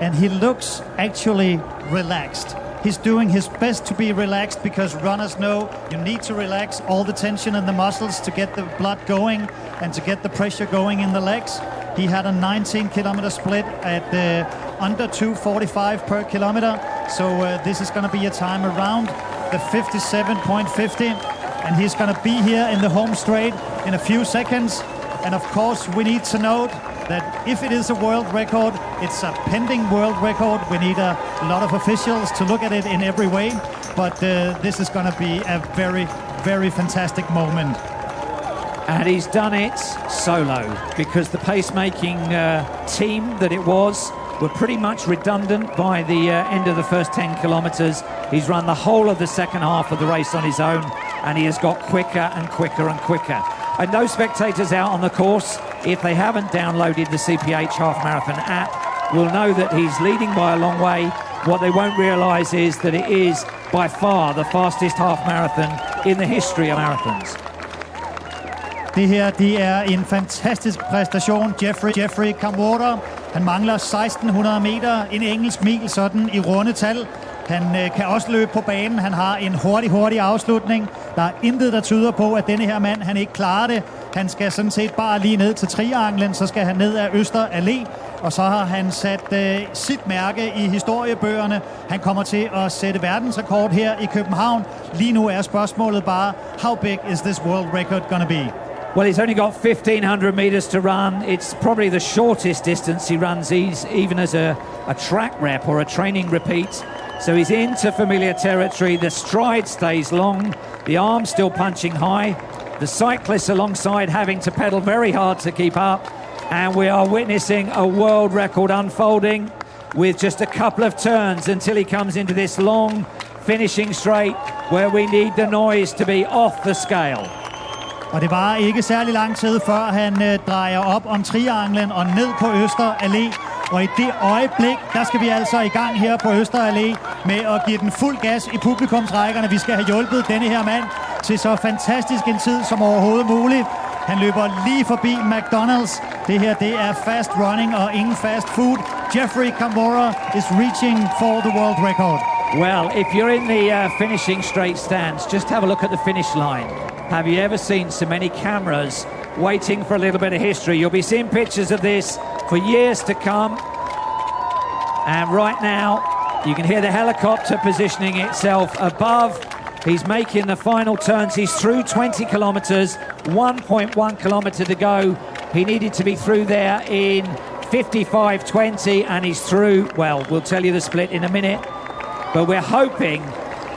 And he looks actually relaxed. He's doing his best to be relaxed, because runners know you need to relax all the tension in the muscles to get the blood going and to get the pressure going in the legs. He had a 19-kilometer split at under 2:45 per kilometer. So this is going to be a time around the 57.50. And he's going to be here in the home straight in a few seconds. And of course, we need to note that if it is a world record, it's a pending world record. We need a lot of officials to look at it in every way. But this is going to be a very, very fantastic moment.
And he's done it solo, because the pacemaking team that it was were pretty much redundant by the end of the first 10 kilometers. He's run the whole of the second half of the race on his own, and he has got quicker and quicker and quicker. And no spectators out on the course, if they haven't downloaded the CPH Half Marathon app, will know that he's leading by a long way. What they won't realise is that it is by far the fastest half marathon in the history of marathons.
Det her, det er en fantastisk præstation. Jeffrey Kamworor, han mangler 1600 meter, en engelsk mil sådan i runde tal. Han kan også løbe på banen. Han har en hurtig afslutning. Der er intet, der tyder på, at denne her mand, han ikke klarer det. Han skal sådan set bare lige ned til trianglen, så skal han ned ad Øster Allé. Og så har han sat sit mærke i historiebøgerne. Han kommer til at sætte verdensrekord her i København. Lige nu er spørgsmålet bare, how big is this world record gonna be?
Well, he's only got 1,500 meters to run. It's probably the shortest distance he runs, even as a track rep or a training repeat. So he's into familiar territory. The stride stays long. The arm's still punching high. The cyclists alongside having to pedal very hard to keep up. And we are witnessing a world record unfolding with just a couple of turns until he comes into this long finishing straight where we need the noise to be off the scale.
Og det var ikke særlig lang tid før han drejer op om trianglen og ned på Øster Allé. Og i det øjeblik, der skal vi altså i gang her på Øster Allé med at give den fuld gas i publikumsrækkerne. Vi skal have hjulpet denne her mand til så fantastisk en tid som overhovedet muligt. Han løber lige forbi McDonald's. Det her, det er fast running og ingen fast food. Jeffrey Kamworor is reaching for the world record.
Well, if you're in the finishing straight stands, just have a look at the finish line. Have you ever seen so many cameras waiting for a little bit of history? You'll be seeing pictures of this for years to come. And right now, you can hear the helicopter positioning itself above. He's making the final turns. He's through 20 kilometers, 1.1 kilometer to go. He needed to be through there in 55:20, and he's through. Well, we'll tell you the split in a minute. But we're hoping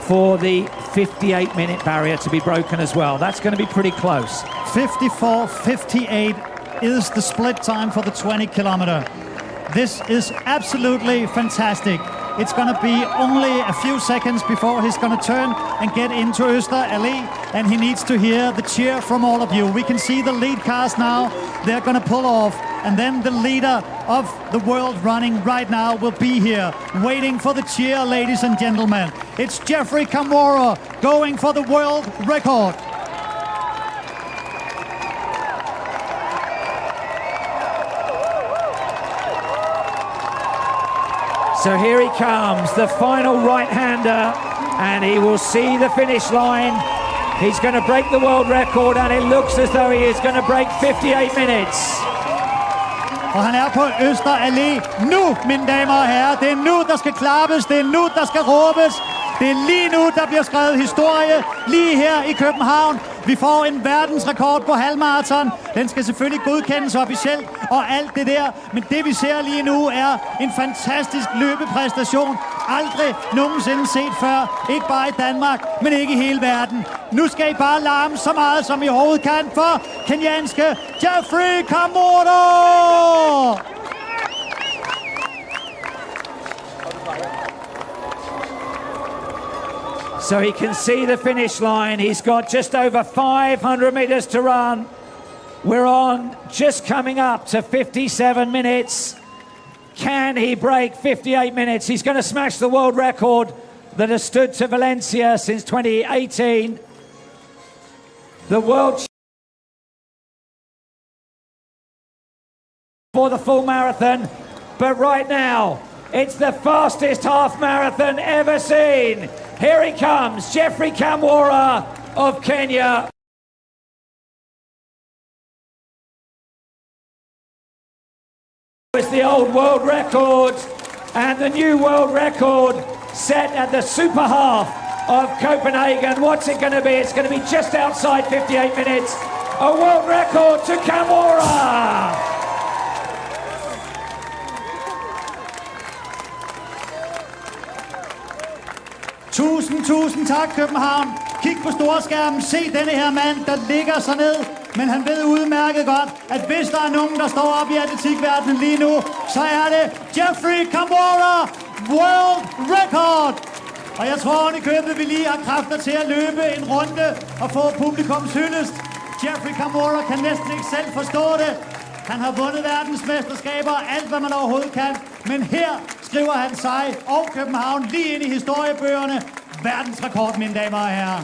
for the 58-minute barrier to be broken as well. That's going to be pretty close.
54:58 is the split time for the 20 kilometer. This is absolutely fantastic. It's going to be only a few seconds before he's going to turn and get into Øster Allé, and he needs to hear the cheer from all of you. We can see the lead cars now. They're going to pull off, and then the leader of the world running right now will be here, waiting for the cheer, ladies and gentlemen. It's Jeffrey Kamworor going for the world record.
So here he comes, the final right-hander, and he will see the finish line. He's going to break the world record, and it looks as though he is going to break 58 minutes.
Og han er på Øster Allé nu, mine damer og herrer. Det er nu, der skal klappes. Det er nu, der skal råbes. Det er lige nu, der bliver skrevet historie. Lige her i København. Vi får en verdensrekord på halvmarathon. Den skal selvfølgelig godkendes officielt og alt det der. Men det vi ser lige nu er en fantastisk løbepræstation. Aldrig nogensinde set før. Ikke bare i Danmark, men ikke i hele verden. Nu skal I bare larme så meget som I overhovedet kan for kenyanske Jeffrey Kamworor!
So he can see the finish line. He's got just over 500 meters to run. We're on just coming up to 57 minutes. Can he break 58 minutes? He's going to smash the world record that has stood to Valencia since 2018. The world for the full marathon. But right now, it's the fastest half marathon ever seen. Here he comes, Geoffrey Kamworor of Kenya. It's the old world record and the new world record set at the super half of Copenhagen. What's it going to be? It's going to be just outside 58 minutes. A world record to Kamworor.
Tusind tak, København. Kig på storskærmen. Se denne her mand, der ligger sig ned. Men han ved udmærket godt, at hvis der er nogen, der står op i atletikverdenen lige nu, så er det Geoffrey Kamworor World Record. Og jeg tror i købet, vi lige har kræfter til at løbe en runde og få publikums hyldest. Geoffrey Kamworor kan næsten ikke selv forstå det. Han har vundet verdensmesterskaber, alt hvad man overhovedet kan. Men her skriver han sig og København lige ind i historiebøgerne. Verdensrekord, mine damer og herrer.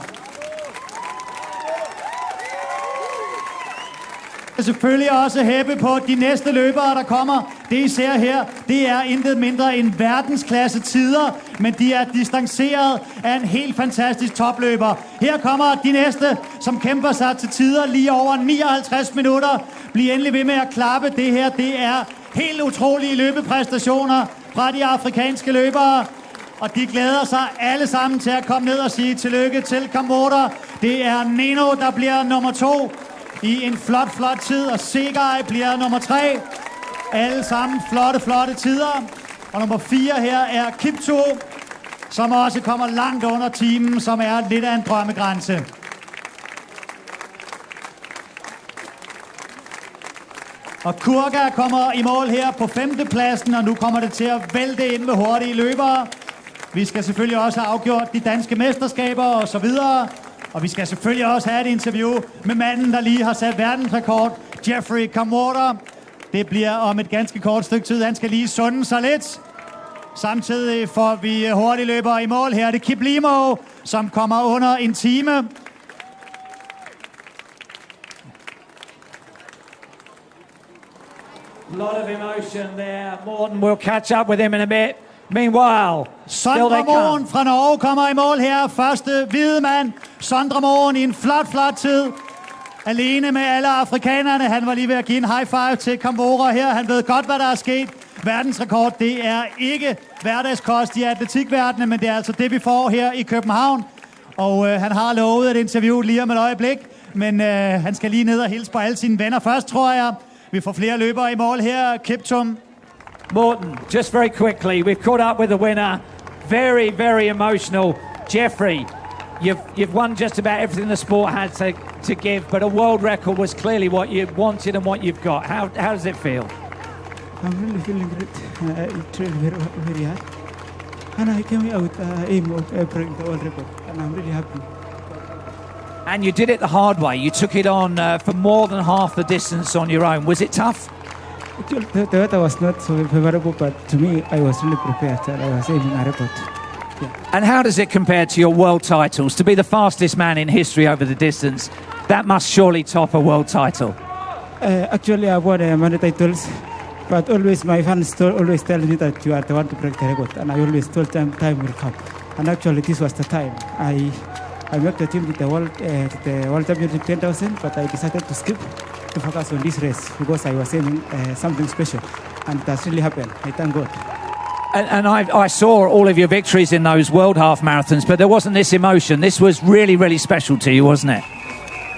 Jeg er selvfølgelig også hæppe på de næste løbere, der kommer. Det I ser her, det er intet mindre end verdensklasse tider, men de er distanceret af en helt fantastisk topløber. Her kommer de næste, som kæmper sig til tider lige over 59 minutter. Bliv endelig ved med at klappe. Det her, det er helt utrolige løbepræstationer fra de afrikanske løbere. Og de glæder sig alle sammen til at komme ned og sige tillykke til Kamworor. Det er Neno, der bliver nummer 2 i en flot tid, og Segai bliver nummer 3. Alle sammen flotte tider. Og nummer 4 her er Kipto, som også kommer langt under timen, som er lidt af en drømmegrænse. Og Kurga kommer i mål her på 5. pladsen, og nu kommer det til at vælte ind med hurtige løbere. Vi skal selvfølgelig også have afgjort de danske mesterskaber og så videre. Og vi skal selvfølgelig også have et interview med manden, der lige har sat verdensrekord, Geoffrey Kamworor. Det bliver om et ganske kort stykke tid. Han skal lige sunde sig lidt. Samtidig får vi hurtige løbere i mål. Her er det Kiplimo, som kommer under en time.
A lot of emotion there. Morten will catch up with him in a bit. Meanwhile,
Sondre Moen fra Norge kommer i mål her. Første hvide mand. Sondre Moen i en flot tid. Alene med alle afrikanerne. Han var lige ved at give en high five til Kamworor her. Han ved godt, hvad der er sket. Verdensrekord, det er ikke hverdagskost i atletikverdenen, men det er altså det, vi får her i København. Og han har lovet et interview lige om et øjeblik. Men han skal lige ned og hilse på alle sine venner først, tror jeg. Vi får flere løbere i mål her. Kiptum.
Morten, just very quickly, we've caught up with the winner. Very emotional. Geoffrey, you've won just about everything the sport had to give, but a world record was clearly what you wanted and what you've got. How does it feel?
I'm really feeling great. It really very hard. And I came out aim of breaking the world record, and I'm really happy.
And you did it the hard way. You took it on for more than half the distance on your own. Was it tough?
Actually, the weather was not so favorable, but to me, I was really prepared, and I was aiming a record. Yeah.
And how does it compare to your world titles? To be the fastest man in history over the distance, that must surely top a world title.
Actually, I won many titles, but always my fans always tell me that you are the one to break the record, and I always told them time will come. And actually, this was the time. I made the team with the World Championship 10,000, but I decided to skip to focus on this race because I was aiming something special, and that's really happened. I thank God.
And I saw all of your victories in those world half marathons, but there wasn't this emotion. This was really special to you, wasn't it?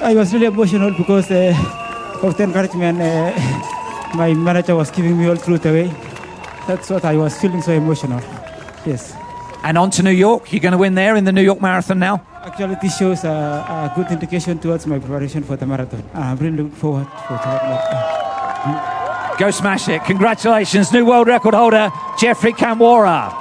I was really emotional because of the encouragement my manager was giving me all through the way. That's what I was feeling, so emotional. Yes.
And on to New York. You're going to win there in the New York Marathon now?
Actually, this shows a good indication towards my preparation for the marathon. I'm really looking forward to that.
Go smash it. Congratulations, new world record holder, Geoffrey Kamworor.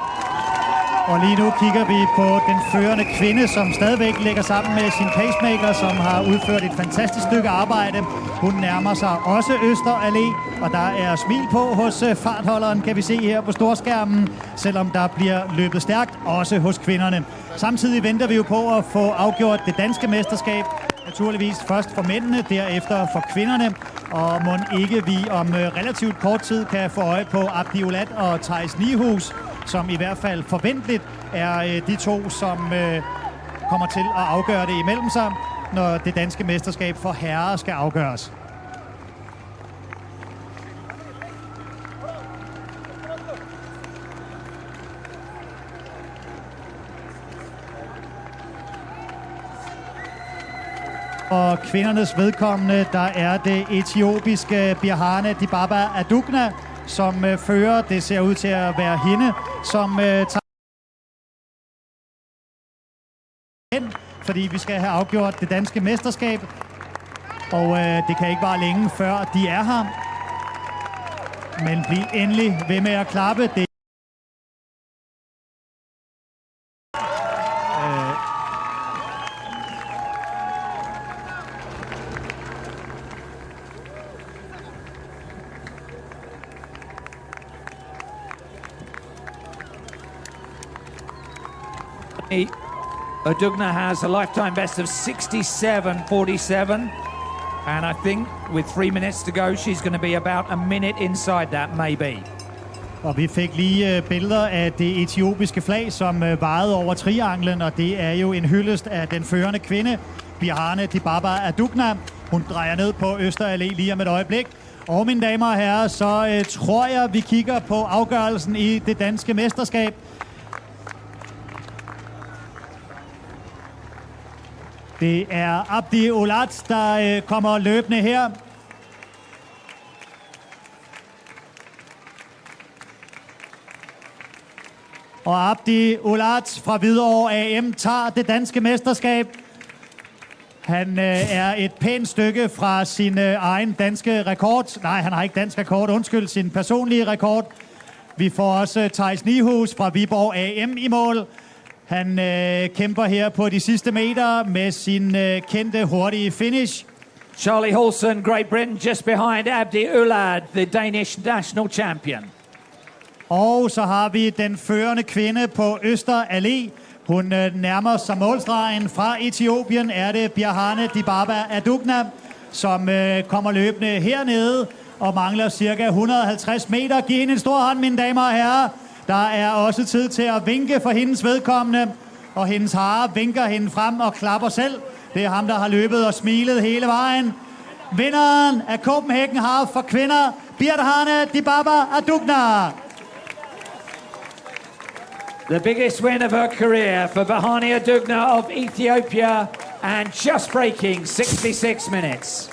Og lige nu kigger vi på den førende kvinde, som stadigvæk ligger sammen med sin pacemaker, som har udført et fantastisk stykke arbejde. Hun nærmer sig også Øster Allé, og der er smil på hos fartholderen, kan vi se her på storskærmen, selvom der bliver løbet stærkt, også hos kvinderne. Samtidig venter vi jo på at få afgjort det danske mesterskab. Naturligvis først for mændene, derefter for kvinderne. Og mon ikke vi om relativt kort tid kan få øje på Abdi Olat og Theis Nihus, som i hvert fald forventeligt er de to, som kommer til at afgøre det imellem sig, når det danske mesterskab for herrer skal afgøres. Og kvindernes vedkommende, der er det etiopiske Birhane Dibaba Adugna, som fører. Det ser ud til at være hende, som tager hen, fordi vi skal have afgjort det danske mesterskab. Og det kan ikke vare længe, før de er her. Men bliv endelig ved med at klappe. Det
Adugna has a lifetime best of 67.47, and I think with 3 minutes to go, she's going to be about a minute inside that, maybe.
Og vi fik lige billeder af det etiopiske flag, som vejede over trianglen, og det er jo en hyldest af den førende kvinde, Birhane Dibaba Adugna. Hun drejer ned på Øster Allé lige om et øjeblik. Og mine damer og herrer, så tror jeg, vi kigger på afgørelsen i det danske mesterskab. Det er Abdi Olat, der kommer løbende her. Og Abdi Olat fra Hvidovre AM tager det danske mesterskab. Han er et pænt stykke fra sin egen danske rekord. Nej, han har ikke dansk rekord, undskyld, sin personlige rekord. Vi får også Theis Nihus fra Viborg AM i mål. Han kæmper her på de sidste meter med sin kendte hurtige finish.
Charlie Halson, Great Britain, just behind Abdi Olat, the Danish national champion.
Og så har vi den førende kvinde på Øster Allé. Hun nærmer sig målstregen. Fra Etiopien er det Birhane Dibaba Adugna, som kommer løbende hernede og mangler cirka 150 meter. Giv hende en stor hånd, mine damer og herrer. Der er også tid til at vinke for hendes vedkommende, og hendes hare vinker hende frem og klapper selv. Det er ham, der har løbet og smilet hele vejen. Vinderen af Copenhagen Half for kvinder, Birhane Dibaba Adugna.
The biggest win of her career for Birhane Adugna of Ethiopia, and just breaking 66 minutes.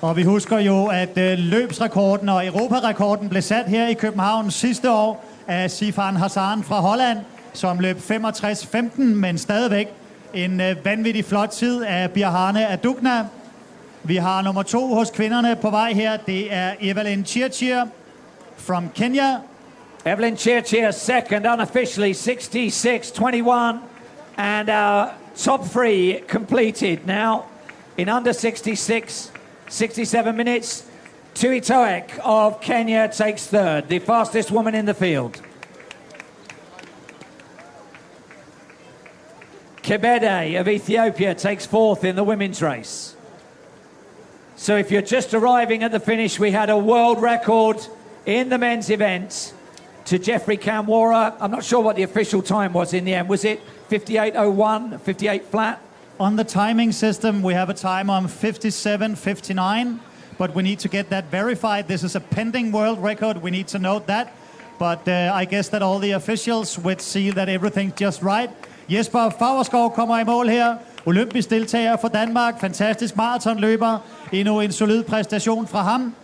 Og vi husker jo, at løbsrekorden og europarekorden blev sat her i København sidste år af Sifan Hassan fra Holland, som løb 65-15, men stadigvæk en vanvittig flot tid af Birhane Adugna. Vi har nummer 2 hos kvinderne på vej her. Det er Evelyn Chirchir from Kenya.
Evelyn Chirchir second, unofficially 66-21, and our top 3 completed now in under 67 minutes. Tui Toek of Kenya takes third, the fastest woman in the field. Kebede of Ethiopia takes fourth in the women's race. So if you're just arriving at the finish, we had a world record in the men's event to Jeffrey Kamwara. I'm not sure what the official time was in the end. Was it 58.01, 58 flat?
On the timing system, we have a time on 57.59, but we need to get that verified. This is a pending world record. We need to note that. But I guess that all the officials would see that everything's just right. Jesper Favrskov kommer i mål her. Olympisk deltager for Danmark. Fantastisk maratonløber. Endnu en solid præstation fra ham.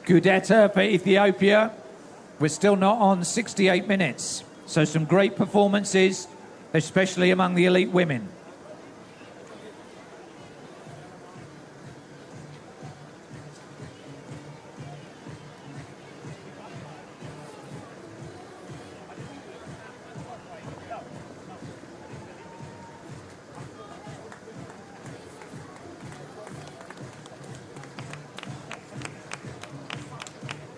Gudetta for Ethiopia. We're still not on 68 minutes. So some great performances, especially among the elite women.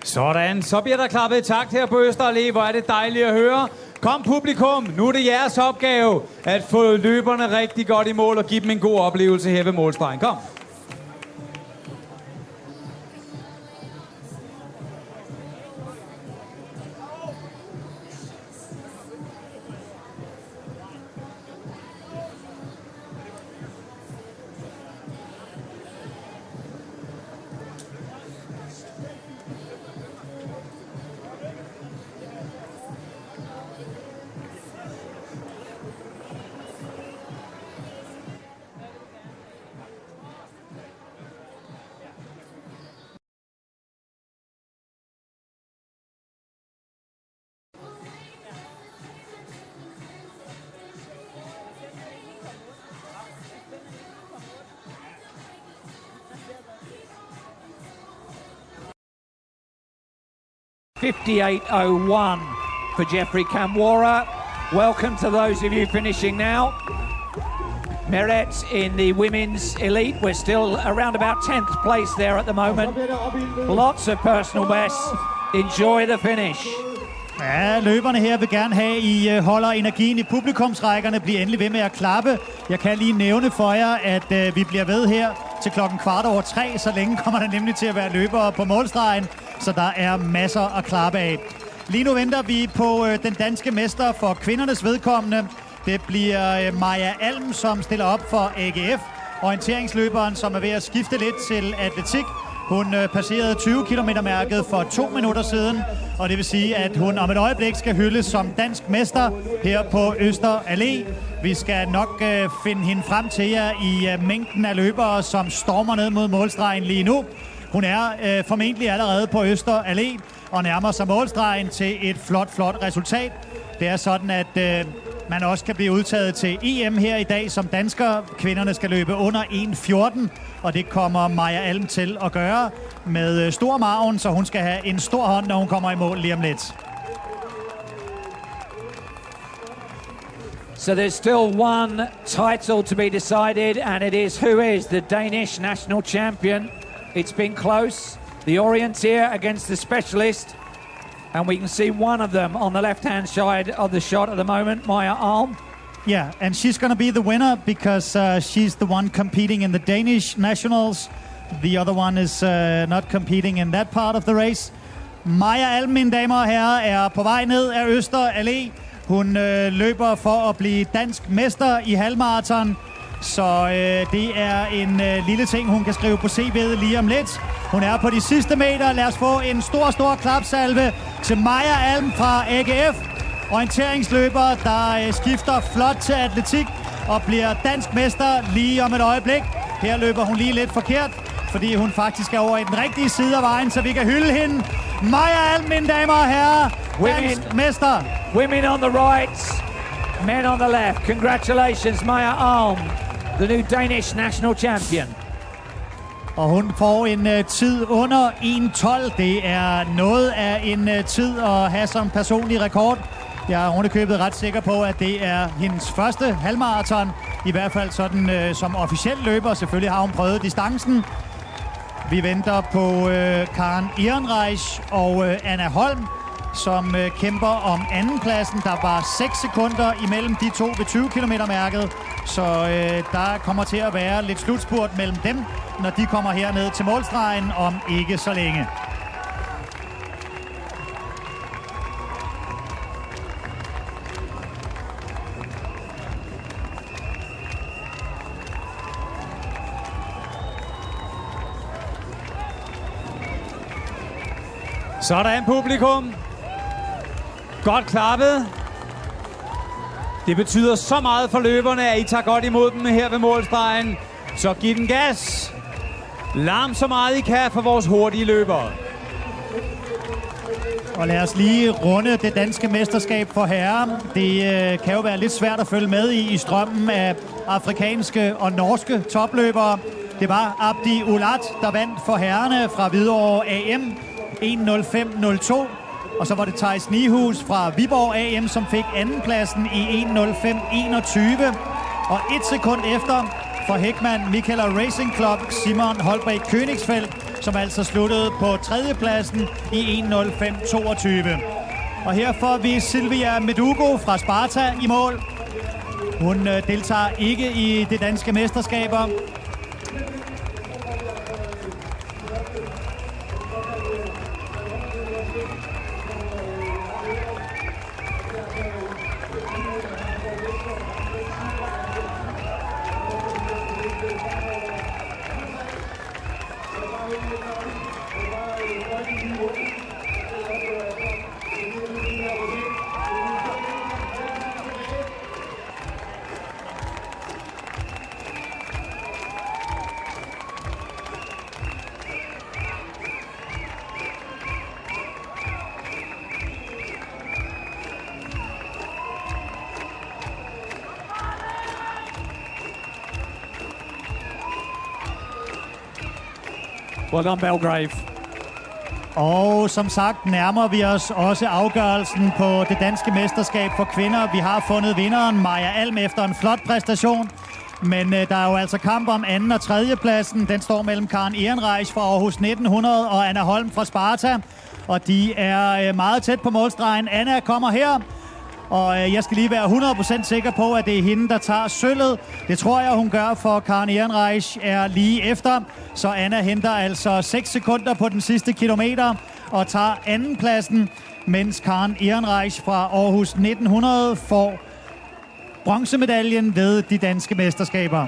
Sådan, så bliver der klappet i takt her på Øster Allé. Hvor er det dejligt at høre. Kom publikum, nu er det jeres opgave at få løberne rigtig godt i mål og give dem en god oplevelse her ved målstregen. Kom.
.58.01 for Jeffrey Kamwara. Welcome to those of you finishing now. Meret in the women's elite. We're still around about 10th place there at the moment. Lots of personal bests. Enjoy the finish.
Ja, løberne her vil gerne have, I holder energien i publikumsrækkerne. Bliv endelig ved med at klappe. Jeg kan lige nævne for jer, at vi bliver ved her til 3:15. Så længe kommer der nemlig til at være løbere på målstregen. Så der er masser at klappe af. Lige nu venter vi på den danske mester for kvindernes vedkommende. Det bliver Maja Alm, som stiller op for AGF. Orienteringsløberen, som er ved at skifte lidt til atletik. Hun passerede 20 km-mærket for 2 minutter siden, og det vil sige, at hun om et øjeblik skal hyldes som dansk mester her på Øster Allé. Vi skal nok finde hende frem til jer i mængden af løbere, som stormer ned mod målstregen lige nu. Hun er formentlig allerede på Øster Allé og nærmer sig målstregen til et flot resultat. Det er sådan, at man også kan blive udtaget til EM her i dag som dansker. Kvinderne skal løbe under 1:14, og det kommer Maja Alm til at gøre med stor margen, så hun skal have en stor hånd, når hun kommer i mål lige om lidt.
So there's still one title to be decided, and it is who is the Danish national champion. It's been close. The Orienteer against the Specialist. And we can see one of them on the left-hand side of the shot at the moment, Maja Alm.
Yeah, and she's going to be the winner because she's the one competing in the Danish nationals. The other one is not competing in that part of the race. Maja Alm, mine damer og herrer, er på vej ned af Øster Allé. Hun løber for at blive dansk mester i halvmarathon. Så det er en lille ting, hun kan skrive på CV'et lige om lidt. Hun er på de sidste meter. Lad os få en stor klapsalve til Maja Alm fra AGF. Orienteringsløber, der skifter flot til atletik og bliver dansk mester lige om et øjeblik. Her løber hun lige lidt forkert, fordi hun faktisk er over i den rigtige side af vejen, så vi kan hylde hende. Maja Alm, mine damer og herrer, dansk mester.
Women on the right, men on the left. Congratulations, Maja Alm, the new Danish national champion.
Og hun får en tid under 1:12. Det er noget af en tid at have som personlig rekord. Jeg er ovenikøbet ret sikker på, at det er hendes første halvmarathon. I hvert fald sådan som officiel løber. Selvfølgelig har hun prøvet distancen. Vi venter på Karen Ehrenreich og Anna Holm, som kæmper om andenpladsen. Der var 6 sekunder imellem de to ved 20 km-mærket. Så der kommer til at være lidt slutspurt mellem dem, når de kommer herned til målstregen om ikke så længe.
Sådan, publikum. Godt klappet. Det betyder så meget for løberne, at I tager godt imod dem her ved målstregen. Så giv den gas. Larm så meget I kan for vores hurtige løbere.
Og lad os lige runde det danske mesterskab for herrer. Det kan jo være lidt svært at følge med i strømmen af afrikanske og norske topløbere. Det var Abdi Ulat, der vandt for herrerne fra Hvidovre AM 1:05.02. Og så var det Theis Nihus fra Viborg AM, som fik andenpladsen i 1:05.21. Og 1 sekund efter for Heckman Michaela Racing Club Simon Holbæk Königsfeldt, som altså sluttede på tredjepladsen i 1:05.22. Og her får vi Silvia Medugo fra Sparta i mål. Hun deltager ikke i det danske mesterskaber.
Well done, Belgrave.
Og som sagt nærmer vi os også afgørelsen på det danske mesterskab for kvinder. Vi har fundet vinderen, Maja Alm, efter en flot præstation. Men der er jo altså kamp om anden- og tredjepladsen. Den står mellem Karen Ehrenreich fra Aarhus 1900 og Anna Holm fra Sparta. Og de er meget tæt på målstregen. Anna kommer her. Og jeg skal lige være 100% sikker på, at det er hende, der tager sølvet. Det tror jeg, hun gør, for Karen Ehrenreich er lige efter. Så Anna henter altså 6 sekunder på den sidste kilometer og tager andenpladsen, mens Karen Ehrenreich fra Aarhus 1900 får bronzemedaljen ved de danske mesterskaber.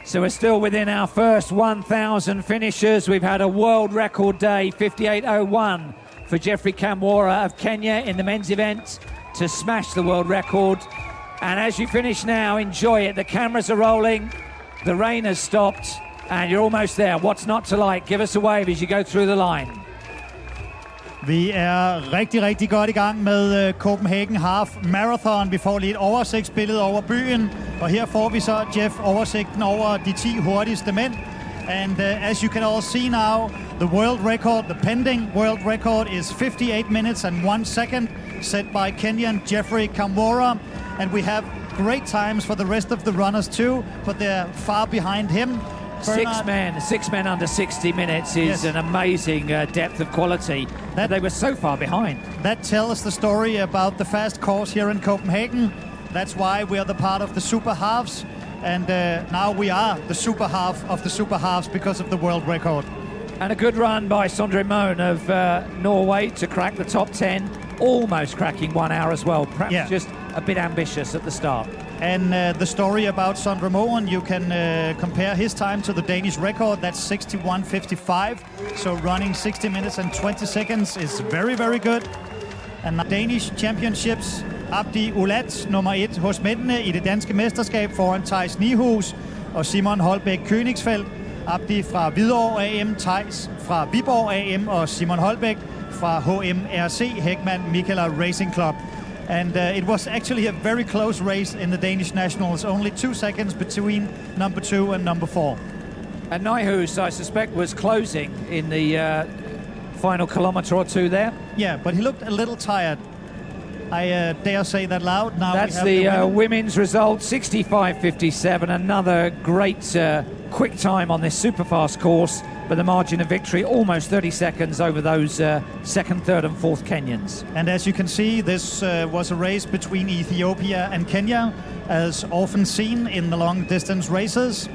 So we're still within our first 1,000 finishers. We've had a world record day, 58.01 for Jeffrey Kamwora of Kenya in the men's event to smash the world record. And as you finish now, enjoy it. The cameras are rolling, the rain has stopped, and you're almost there. What's not to like? Give us a wave as you go through the line.
Vi er rigtig, rigtig godt i gang med Copenhagen Half Marathon. Vi får lige et oversigtsbillede over byen, og her får vi så, Jeff, oversigten over de 10 hurtigste mænd. And as you can all see now, the world record, the pending world record is 58 minutes and 1 second, set by Kenyan Jeffrey Kamwora. And we have great times for the rest of the runners too, but they're far behind him.
Six men under 60 minutes is an amazing depth of quality. They were so far behind.
That tells the story about the fast course here in Copenhagen. That's why we are the part of the super halves. And now we are the super half of the super halves because of the world record.
And a good run by Sondre Mohn of Norway to crack the top 10. Almost cracking 1 hour as well. Perhaps just a bit ambitious at the start.
And the story about Sondre Mohn, you can compare his time to the Danish record. That's 61:55. So running 60 minutes and 20 seconds is very, very good. And Danish Championships, Abdi Ulat, nummer 1 hos mændene i det danske mesterskab foran Theis Nihus og Simon Holbæk Königsfeldt. Abdi fra Hvidovre AM, Theis fra Viborg AM og Simon Holbæk fra HMRC, Heckman Mikela Racing Club. And it was actually a very close race in the Danish Nationals, only 2 seconds between number 2 and number 4.
And Nijhuis, I suspect, was closing in the final kilometre or two there.
Yeah, but he looked a little tired. I dare say that loud. Now
that's
we have
the women's result, 65.57. Another great quick time on this super fast course, but the margin of victory almost 30 seconds over those second, third and fourth Kenyans.
And as you can see, this was a race between Ethiopia and Kenya, as often seen in the long distance races.